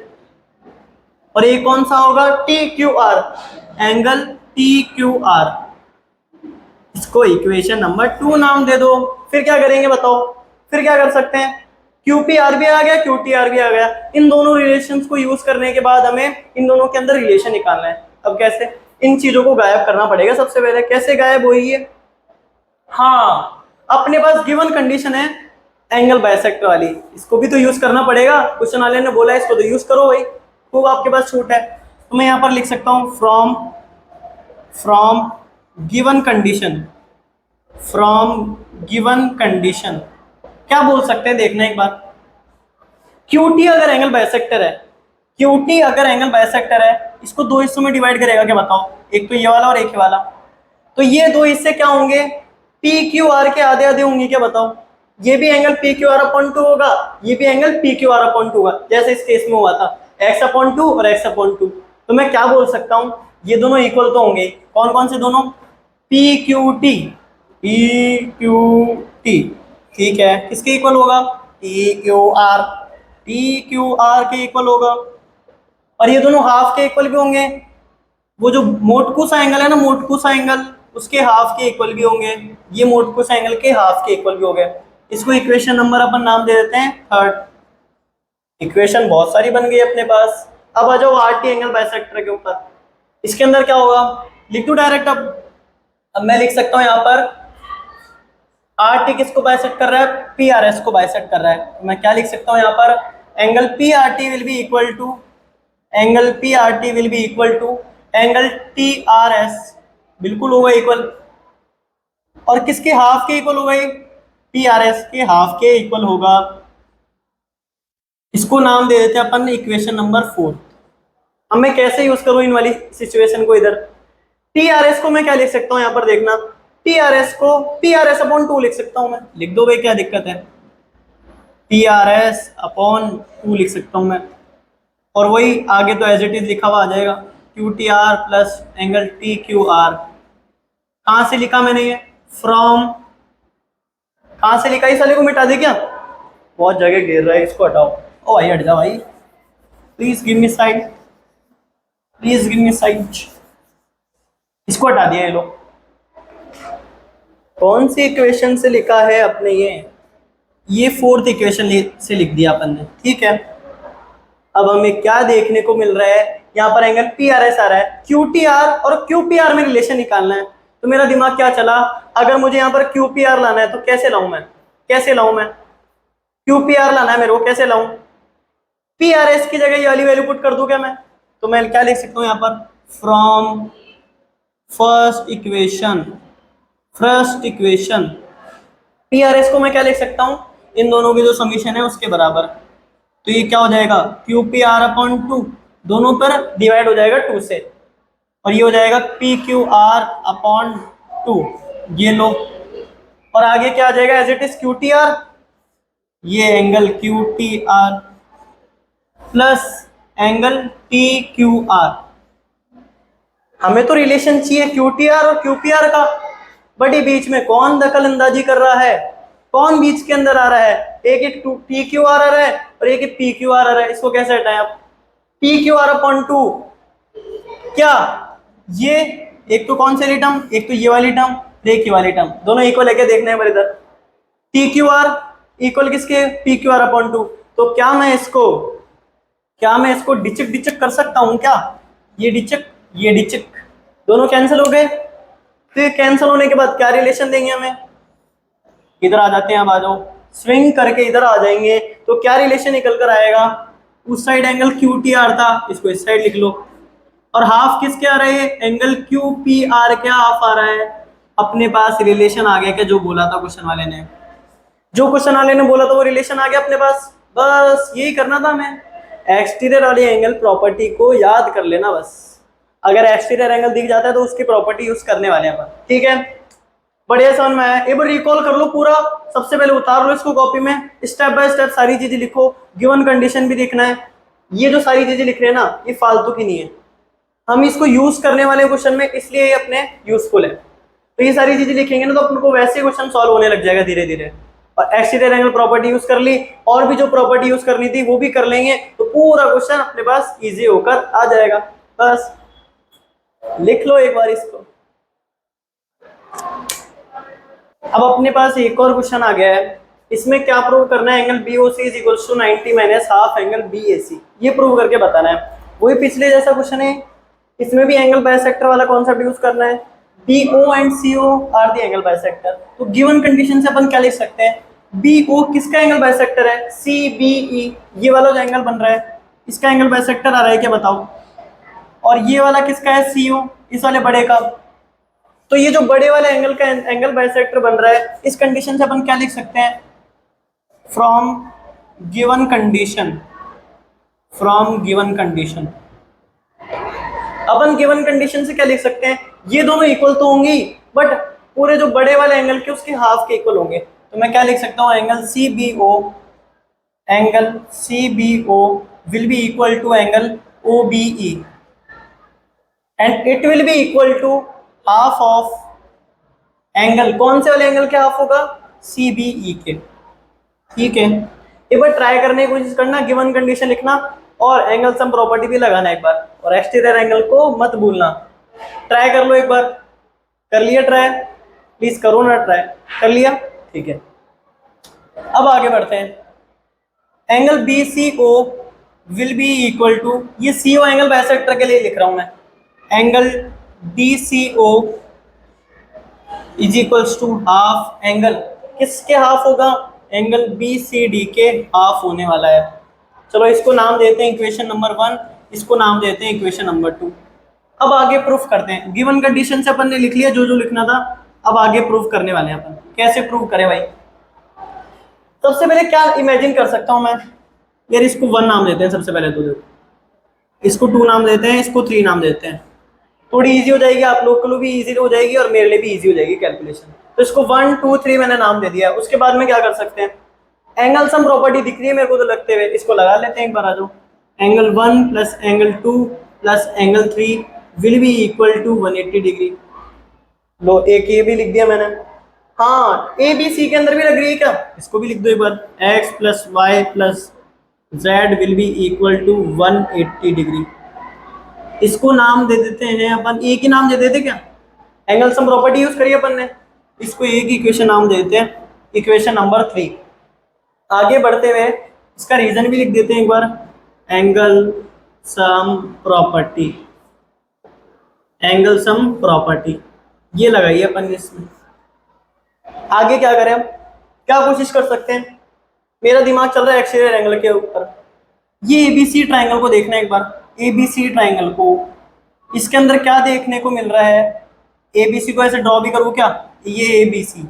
और एक कौन सा होगा? TQR, angle TQR। इसको इक्वेशन नंबर 2 नाम दे दो। फिर क्या करेंगे बताओ? फिर क्या कर सकते हैं? QPR भी आ गया, QTR भी आ गया। इन दोनों रिलेशंस को यूज करने के बाद हमें इन दोनों के अंदर रिलेशन निकालना है। अब कैसे? इन चीजों को गायब करना पड़ेगा सबसे पहले। कैसे गायब होगी ये? हाँ, अपने पास गिवन कंडीशन है एंगल बाइसेक्टर वाली, इसको भी तो यूज करना पड़ेगा। क्वेश्चन वाले ने बोला इसको तो यूज करो भाई, खूब आपके पास छूट है। तो मैं यहाँ पर लिख सकता हूँ from given condition, from given condition. क्या बोल सकते हैं देखना एक बार। QT अगर एंगल बाइसेक्टर है, QT अगर एंगल बाइसेक्टर है, इसको दो हिस्सों में डिवाइड करेगा क्या बताओ? एक तो ये वाला और एक ये वाला। तो ये दो हिस्से क्या होंगे? PQR के आधे आधे होंगे क्या बताओ? ये भी एंगल PQR/2 होगा, ये भी एंगल PQR/2 होगा, जैसे इस केस में हुआ था x/2 और x/2। तो मैं क्या बोल सकता हूँ, ये दोनों इक्वल तो होंगे। कौन कौन से दोनों? PQT, ठीक है। किसके इक्वल होगा? PQR के इक्वल होगा। और ये दोनों हाफ के इक्वल भी होंगे। वो जो मोटकू सा एंगल है ना, मोटकू सा एंगल, उसके हाफ के इक्वल भी होंगे। ये मोटकू सा एंगल के हाफ के इक्वल भी हो गए। इसको इक्वेशन नंबर अपन नाम दे देते हैं थर्ड। इक्वेशन बहुत सारी बन गई अपने पास। अब आ जाओ RT एंगल बाइसेक्टर के ऊपर। इसके अंदर क्या होगा? लिख दो डायरेक्ट। अब मैं लिख सकता हूँ यहाँ पर RT किसको बाइसेक्ट कर रहा है? PRS को बाइसेक्ट कर रहा है। तो मैं क्या लिख सकता हूँ यहाँ पर? Angle PRT will be equal to, angle PRT will be equal to angle TRS, बिल्कुल होगा इक्वल। और किसके हाफ के इक्वल होगा? ये PRS के हाफ के इक्वल होगा। इसको नाम दे देते हैं अपन इक्वेशन नंबर 4। अब मैं कैसे यूज करूं इन वाली सिचुएशन को? इधर TRS को मैं क्या लिख सकता हूं यहाँ पर देखना, TRS को PRS/2 लिख सकता हूं मैं। लिख दो भाई, क्या दिक्कत है? PRS/2 लिख सकता हूं मैं। और वही आगे तो एज इट इज लिखा हुआ आ जाएगा, QTR प्लस एंगल TQR। कहां से लिखा मैंने ये? फ्रॉम। कहां से लिखा? इस वाले को मिटा दे क्या? बहुत जगह घेर रहा है, इसको हटाओ। ओ भाई हट जा भाई, please give me side, please give me side. इसको हटा दिया ये लो। कौन सी इक्वेशन से लिखा है अपने? ये फोर्थ इक्वेशन से लिख दिया अपन ने, ठीक है। अब हमें क्या देखने को मिल रहा है? यहाँ पर एंगल PRS आ रहा है, QTR और QPR में रिलेशन निकालना है। तो मेरा दिमाग क्या चला, अगर मुझे यहाँ पर QPR लाना है तो कैसे लाऊं मैं? कैसे लाऊं मैं? QPR लाना है मेरे को, कैसे लाऊं? PRS की जगह ये वाली वैल्यू पुट कर दूं क्या मैं? तो मैं क्या लिख सकता हूँ यहाँ पर? फ्रॉम फर्स्ट इक्वेशन PRS को मैं क्या लिख सकता हूँ? इन दोनों की जो समीशन है उसके बराबर। तो ये क्या हो जाएगा? QPR/2, दोनों पर डिवाइड हो जाएगा 2 से, और ये हो जाएगा PQR/2, ये लो। और आगे क्या आ जाएगा? एज इट इज QTR, ये angle QTR plus angle TQR। हमें तो रिलेशन चाहिए QTR और QPR का, बट ये बीच में कौन दखल अंदाजी कर रहा है? कौन बीच के अंदर आ रहा है? एक TQR आ रहा है और एक PQR आ रहा है। इसको कैसे हटाएं आप? PQR/2, क्या ये एक तो कौन सी वाली टर्म? एक तो ये वाली टर्म, एक ये वाली टर्म, दोनों इक्वल है क्या देखना है इधर। TQR इक्वल किसके? PQR/2। तो क्या मैं इसको डिचक कर सकता हूं क्या? ये डिचक दोनों कैंसिल हो गए। तो ये कैंसिल होने के बाद क्या रिलेशन देंगे हमें? इधर आ जाते हैं, अब आ जाओ, स्विंग करके इधर आ जाएंगे। तो क्या रिलेशन निकल कर आएगा? उस साइड एंगल QTR था, इसको इस साइड लिख लो। और हाफ किसके आ रहे हैं? एंगल QPR क्या हाफ आ रहा है? अपने पास रिलेशन आ गया क्या जो बोला था क्वेश्चन वाले ने? जो क्वेश्चन वाले ने बोला था वो रिलेशन आ गया अपने पास। बस यही करना था हमें। एक्सटीरियर वाली एंगल प्रॉपर्टी को याद कर लेना बस। अगर एक्सटीरियर एंगल दिख जाता है तो उसकी प्रॉपर्टी यूज करने वाले हैं अपन, ठीक है। बढ़िया समझ में आया? एक बार रिकॉल कर लो पूरा। सबसे पहले उतार लो इसको कॉपी में, स्टेप बाय स्टेप सारी चीजें लिखो। गिवन कंडीशन भी लिखना है। ये जो सारी चीजें लिख रहे हैं ना, ये फालतू की नहीं है, हम इसको यूज करने वाले क्वेश्चन में, इसलिए ये अपने यूजफुल है। तो ये सारी चीजें लिखेंगे ना तो अपन को वैसे क्वेश्चन सॉल्व होने लग जाएगा धीरे धीरे। और एक्सटीरियर एंगल प्रॉपर्टी यूज कर ली, और भी जो प्रॉपर्टी यूज करनी थी वो भी कर लेंगे, तो पूरा क्वेश्चन अपने पास इजी होकर आ जाएगा। बस लिख लो एक बार इसको। अब अपने पास एक और क्वेश्चन आ गया है, इसमें क्या प्रूव करना है, angle BOC is equals to 90 minus half angle BAC, ये प्रूव करके बताना है। वही पिछले जैसा क्वेश्चन है, इसमें भी एंगल बाइसेक्टर वाला कॉन्सेप्ट यूज करना है। BO and CO are the angle bisector. तो गिवन कंडीशन से अपन क्या लिख सकते हैं, BO किसका एंगल बाइसेक्टर है, CBE, ये वाला जो एंगल बन रहा है इसका एंगल बाइसेक्टर आ रहा है क्या बताओ, और ये वाला किसका है, CO, इस वाले बड़े का। तो ये जो बड़े वाले एंगल का एंगल बाइसेक्टर बन रहा है, इस कंडीशन से अपन क्या लिख सकते हैं, from given condition, from given condition. Upon given condition से क्या लिख सकते हैं, ये दोनों इक्वल तो होंगी बट पूरे जो बड़े वाले एंगल के उसके हाफ के इक्वल होंगे। तो मैं क्या लिख सकता हूँ, angle CBO will be equal to angle OBE and it will be equal to half of angle, कौन से वाले एंगल के हाफ होगा, CBE के। ठीक है, एक बार ट्राई करने की कोशिश करना, गिवन कंडीशन लिखना और एंगल सम प्रॉपर्टी भी लगाना एक बार, और एक्सटीरियर एंगल को मत भूलना। ट्राई कर लो एक बार, कर लिया ट्राई, प्लीज करो ना ट्राई, कर लिया, ठीक है। अब आगे बढ़ते हैं, angle BCO will be equal to, ये CO एंगल बाइसेक्टर के लिए लिख रहा हूं मैं, angle BCO is equals to half angle, किसके हाफ होगा, एंगल BCD के हाफ होने वाला है। चलो इसको नाम देते हैं इक्वेशन नंबर 1, इसको नाम देते हैं इक्वेशन नंबर 2। अब आगे प्रूफ करते हैं, गिवन कंडीशन से अपन ने लिख लिया जो जो लिखना था, अब आगे प्रूफ करने वाले हैं अपन। कैसे प्रूफ करें भाई, सबसे पहले क्या इमेजिन कर सकता हूं मैं, यार इसको 1 नाम देते हैं सबसे पहले, तो देखो इसको 2 नाम देते हैं, इसको 3 नाम देते हैं, थोड़ी इजी हो जाएगी, आप लोग के लिए भी इजी हो जाएगी और मेरे लिए भी इजी हो जाएगी कैलकुलेशन। तो इसको 1 2 3 मैंने नाम दे दिया। उसके बाद में क्या कर सकते हैं, एंगल सम प्रॉपर्टी दिख रही है मेरे को तो लगते हुए, इसको लगा लेते हैं एक बार, आ जाओ। Angle 1 plus angle 2 plus angle 3 will be equal to 180 degree. लो एक ये भी लिख दिया मैंने, हाँ ABC के अंदर भी लग रही है क्या, इसको भी लिख दो एक बार, x plus y plus z will be equal to 180 degree. इसको नाम दे देते हैं अपन, एक ही नाम दे देते क्या, एंगल सम प्रॉपर्टी यूज करिए अपन ने, इसको एक इक्वेशन नाम दे देते हैं, इक्वेशन नंबर 3। आगे बढ़ते हुए इसका रीजन भी लिख देते हैं एक बार, angle sum property, angle sum property ये लगाइए अपन इसमें। आगे क्या करें, हम क्या कोशिश कर सकते हैं, मेरा दिमाग चल रहा है एक्सटीरियर एंगल के ऊपर, ये ABC ट्राइंगल को देखना है एक बार, ABC ट्राइंगल को, इसके अंदर क्या देखने को मिल रहा है, ABC को ऐसे ड्रॉ भी करूँ क्या, ये ABC,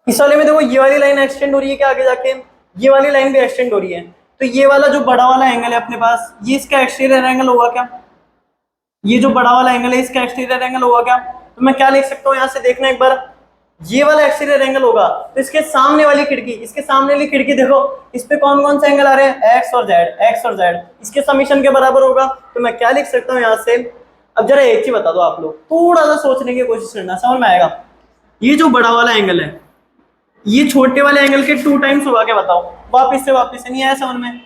इस वाले में देखो ये वाली लाइन एक्सटेंड हो रही है क्या, आगे जाके ये वाली लाइन भी एक्सटेंड हो रही है, तो ये वाला जो बड़ा वाला एंगल है अपने पास, ये इसका एक्सटीरियर एंगल होगा क्या, ये जो बड़ा वाला एंगल है इसका एक्सटीरियर एंगल होगा क्या। तो मैं क्या लिख सकता हूँ यहाँ से देखना एक बार, ये वाला एक्सटीरियर एंगल होगा, तो इसके सामने वाली खिड़की, इसके सामने वाली खिड़की देखो, इस पे कौन कौन से एंगल आ रहे हैं, एक्स और जेड, इसके समीशन के बराबर होगा। तो मैं क्या लिख सकता हूँ यहाँ से, अब जरा एक चीज बता दो आप लोग, थोड़ा सा सोचने की कोशिश करना, समझ में आएगा। ये जो बड़ा वाला एंगल है ये छोटे वाले एंगल के 2 टाइम्स होगा क्या बताओ, वापिस से नहीं आया समझ में।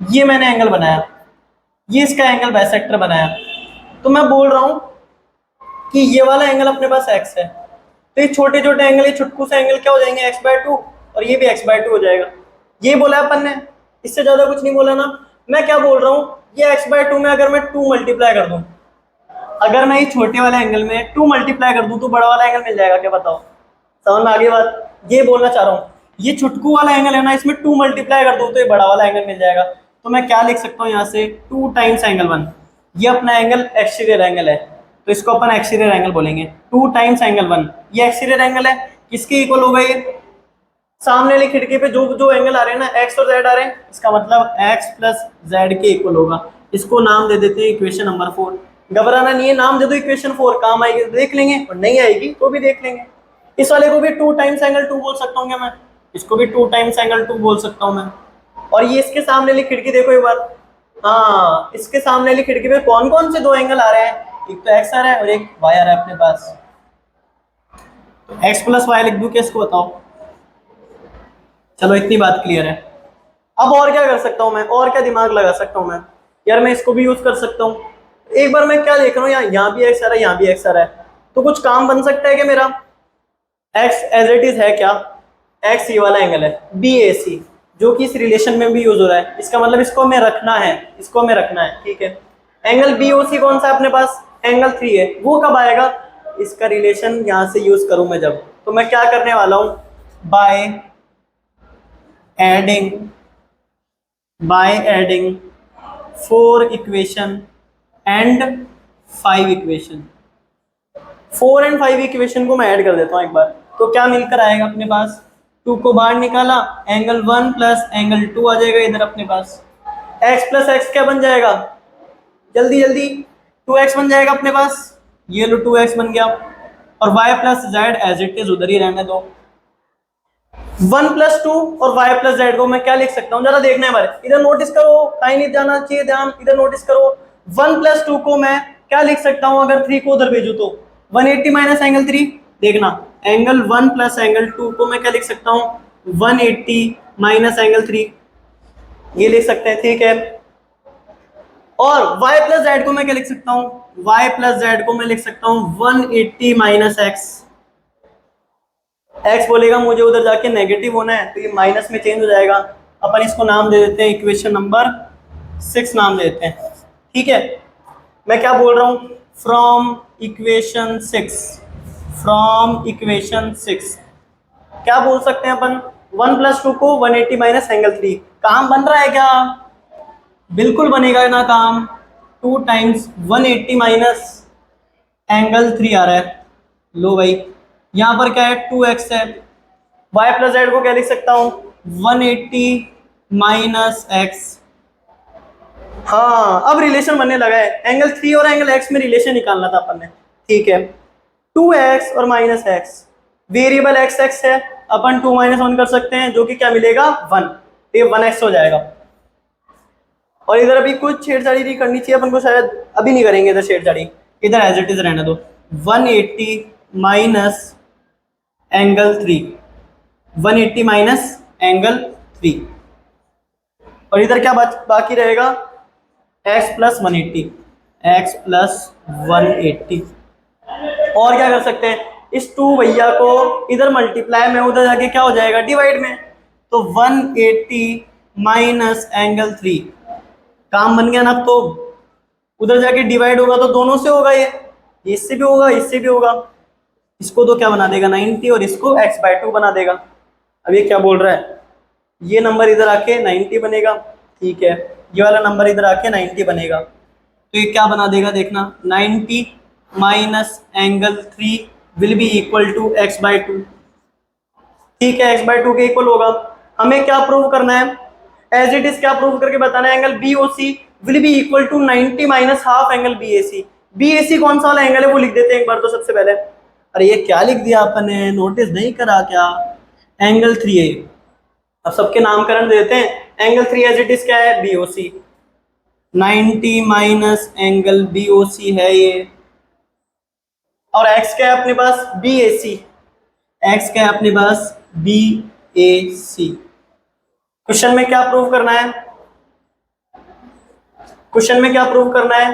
ये मैंने एंगल बनाया, ये इसका एंगल बाइसेक्टर बनाया, तो मैं बोल रहा हूं कि ये वाला एंगल अपने पास x है, तो ये छोटे छोटे एंगल, ये छुटकू से एंगल क्या हो जाएंगे, x/2, और ये भी x/2 हो जाएगा। ये बोला अपन ने, इससे ज्यादा कुछ नहीं बोला ना। मैं क्या बोल रहा हूँ, ये x/2 में अगर मैं 2 मल्टीप्लाई कर दूं, अगर मैं ये छोटे वाले एंगल में 2 मल्टीप्लाई कर दूं तो बड़ा वाला एंगल मिल जाएगा क्या बताओ, समझ में आगे बात, ये बोलना चाह रहा हूँ। ये छुटकू वाला एंगल है ना, इसमें 2 मल्टीप्लाई कर दो तो ये बड़ा वाला एंगल मिल जाएगा। तो मैं क्या लिख सकता हूँ यहाँ से, 2 टाइम्स एंगल 1, ये अपना एंगल एक्सटीरियर एंगल है, तो इसको अपन एक्सटीरियर एंगल बोलेंगे। 2 टाइम्स एंगल 1, ये एक्सटीरियर एंगल है, किसके इक्वल होगा, ये सामने वाली खिड़की पे जो जो एंगल आ रहे हैं ना, एक्स और जेड आ रहे हैं, इसका मतलब एक्स प्लस जेड के इक्वल होगा। इसको नाम दे देते हैं इक्वेशन नंबर 4। घबराना नहीं है, नाम दे दो इक्वेशन 4, काम आएगी तो देख लेंगे और नहीं आएगी तो भी देख लेंगे। इस वाले को भी 2 टाइम्स एंगल 2 बोल सकता हूँ क्या मैं, इसको भी 2 टाइम्स एंगल 2 बोल सकता हूँ मैं। और ये इसके सामने वाली खिड़की देखो एक बार, हाँ इसके सामने वाली खिड़की पे कौन कौन से 2 एंगल आ रहे हैं, एक तो एक्स आ रहा है और एक वाई आ रहा है अपने पास। एक्स प्लस वाई लिख दूं क्या, इसको बताओ। चलो इतनी बात क्लियर है। अब और क्या कर सकता हूँ मैं, और क्या दिमाग लगा सकता हूँ मैं, यार मैं इसको भी यूज कर सकता हूँ। एक बार मैं क्या देख रहा हूँ, यहाँ भी एक्स आ रहा है, यहाँ भी एक्स आ रहा है, तो कुछ काम बन सकता है क्या मेरा। एक्स एज इट इज है क्या, एक्स ये वाला एंगल है बी ए सी, जो कि इस रिलेशन में भी यूज हो रहा है, इसका मतलब इसको हमें रखना है, इसको हमें रखना है, ठीक है। एंगल बी ओ सी कौन सा है अपने पास, एंगल 3 है, वो कब आएगा, इसका रिलेशन यहां से यूज करूं मैं जब, तो मैं क्या करने वाला हूं, by adding, by adding 4 equation and 5 equation, 4 and 5 equation को मैं ऐड कर देता हूं एक बार, तो क्या मिलकर आएगा अपने पास, 2 को बाहर निकाला, एंगल 1 प्लस एंगल 2 आ जाएगा इधर अपने पास, x प्लस एक्स क्या बन जाएगा, जल्दी जल्दी 2x बन जाएगा अपने पास, ये लो 2x बन गया, और y plus z as it is उधर ही रहने दो, 1 प्लस 2 और y प्लस जेड को मैं क्या लिख सकता हूँ, जरा देखना है बार, इधर नोटिस करो, कहीं नहीं जाना चाहिए ध्यान, इधर नोटिस करो, 1 प्लस 2 को मैं क्या लिख सकता हूँ, अगर 3 को उधर भेजू तो 180 माइनस एंगल 3, देखना एंगल 1 प्लस एंगल 2 को मैं क्या लिख सकता हूँ, 180 माइनस एंगल 3, ये लिख सकते हैं, ठीक है। और y प्लस जेड को मैं क्या लिख सकता हूँ, y प्लस जेड को मैं लिख सकता हूँ 180 माइनस एक्स, x बोलेगा मुझे उधर जाके नेगेटिव होना है, तो ये माइनस में चेंज हो जाएगा, अपन इसको नाम दे देते हैं इक्वेशन नंबर 6 नाम दे देते हैं, ठीक है। मैं क्या बोल रहा हूँ, फ्रॉम इक्वेशन 6, फ्रॉम इक्वेशन 6 क्या बोल सकते हैं अपन, 1 प्लस 2 को 180 माइनस एंगल 3, काम बन रहा है क्या, बिल्कुल बनेगा ना काम, 2 टाइम्स 180 माइनस एंगल 3 आ रहा है, लो भाई यहाँ पर क्या है 2x है, y प्लस जेड को क्या लिख सकता हूँ 180 माइनस एक्स, हाँ अब रिलेशन बनने लगा है, एंगल 3 और एंगल x में रिलेशन निकालना था अपन ने, ठीक है। 2x और minus x, variable x x है, अपन 2 माइनस 1 कर सकते हैं, जो कि क्या मिलेगा 1, ये 1x हो जाएगा। और इधर अभी कुछ छेड़छाड़ी नहीं करनी चाहिए अपन को, शायद अभी नहीं करेंगे इधर छेड़छाड़ी, इधर एज इट इज रहने दो, 180 माइनस एंगल 3, 180 माइनस एंगल 3, और इधर क्या बाकी रहेगा, x प्लस 180, x प्लस 180, और क्या कर सकते हैं, इस 2 भैया को इधर मल्टीप्लाई में, उधर जाके क्या हो जाएगा डिवाइड में, तो 180 माइनस एंगल 3, काम बन गया ना, तो उधर जाके डिवाइड होगा तो दोनों से होगा, ये इससे भी होगा इससे भी होगा, इसको तो क्या बना देगा 90 और इसको x/2 बना देगा। अब ये क्या बोल रहा है, ये नंबर इधर आके 90 बनेगा, ठीक है, ये वाला नंबर इधर आके 90 बनेगा, तो ये क्या बना देगा देखना, 90 minus angle 3 will be equal to x/2, ठीक है, x/2 के इक्वल होगा। हमें क्या प्रूव करना है, एज इट इज क्या प्रूव करके बताना है, angle BOC will be equal to 90 minus half angle BAC, BAC कौन सा वाला एंगल है वो लिख देते हैं एक बार तो सबसे पहले, अरे ये क्या लिख दिया अपन ने, नोटिस नहीं करा क्या, एंगल 3 है, अब सबके नामकरण देते हैं, एंगल 3 एज इट इज क्या है BOC, 90 माइनस एंगल BOC है ये, और x क्या है अपने पास BAC, x क्या है अपने पास BAC। क्वेश्चन में क्या प्रूव करना है, क्वेश्चन में क्या प्रूव करना है,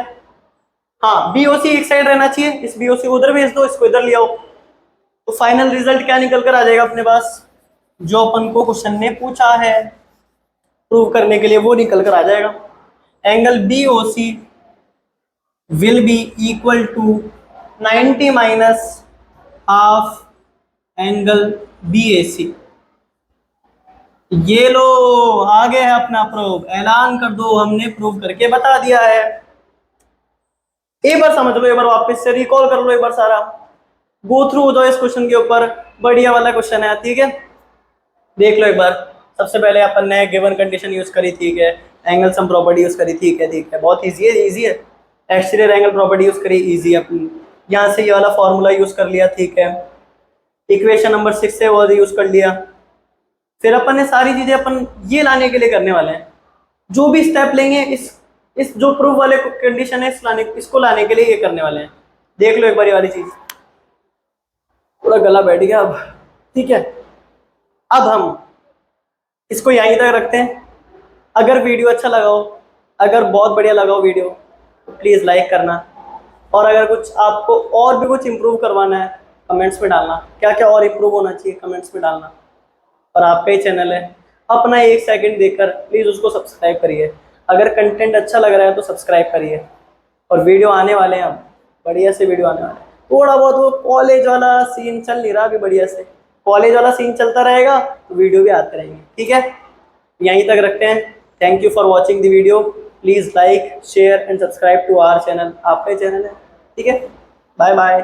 हाँ BOC एक साइड रहना चाहिए, इस BOC को उधर भेज दो, इसको इधर ले आओ, तो फाइनल रिजल्ट क्या निकल कर आ जाएगा अपने पास, जो अपन को क्वेश्चन ने पूछा है प्रूव करने के लिए वो निकल कर आ जाएगा, angle BOC will be equal to 90 minus half angle BAC। ये लो आ गया है अपना प्रूफ, ऐलान कर दो हमने प्रूव करके बता दिया है। एक बार समझ लो, एक बार वापस से रिकॉल कर लो, एक बार सारा गो थ्रू हो जाओ इस क्वेश्चन के ऊपर, बढ़िया वाला क्वेश्चन है, ठीक है। देख लो एक बार, सबसे पहले अपन ने गिवन कंडीशन यूज करी, ठीक है, एंगल सम प्रॉपर्टी यूज करी, ठीक है, बहुत इजी है, इजी है, एक्सटीरियर एंगल प्रॉपर्टी यूज करी, इजी है, अपन यहाँ से ये वाला फॉर्मूला यूज कर लिया, ठीक है, इक्वेशन नंबर 6 से वो यूज कर लिया, फिर अपन ने सारी चीजें अपन ये लाने के लिए करने वाले हैं, जो भी स्टेप लेंगे इस जो प्रूफ वाले कंडीशन है इसको लाने के लिए ये करने वाले हैं। देख लो एक बार ये वाली चीज, थोड़ा गला बैठ गया अब, ठीक है। अब हम इसको यहीं तक रखते हैं, अगर वीडियो अच्छा लगा हो, अगर बहुत बढ़िया लगा हो वीडियो तो प्लीज़ लाइक करना, और अगर कुछ आपको और भी कुछ इम्प्रूव करवाना है कमेंट्स में डालना, क्या क्या और इम्प्रूव होना चाहिए कमेंट्स में डालना। और आपका ही चैनल है, अपना 1 सेकंड देकर प्लीज़ उसको सब्सक्राइब करिए। अगर कंटेंट अच्छा लग रहा है तो सब्सक्राइब करिए। और वीडियो आने वाले हैं, अब बढ़िया से वीडियो आने वाले हैं। थोड़ा बहुत वो कॉलेज वाला सीन चल नहीं रहा अभी, बढ़िया से कॉलेज वाला सीन चलता रहेगा तो वीडियो भी आते रहेंगे, ठीक है। यहीं तक रखते हैं। Thank you for watching the video. Please like share and subscribe to our channel, आपका चैनल है, ठीक है। Bye bye.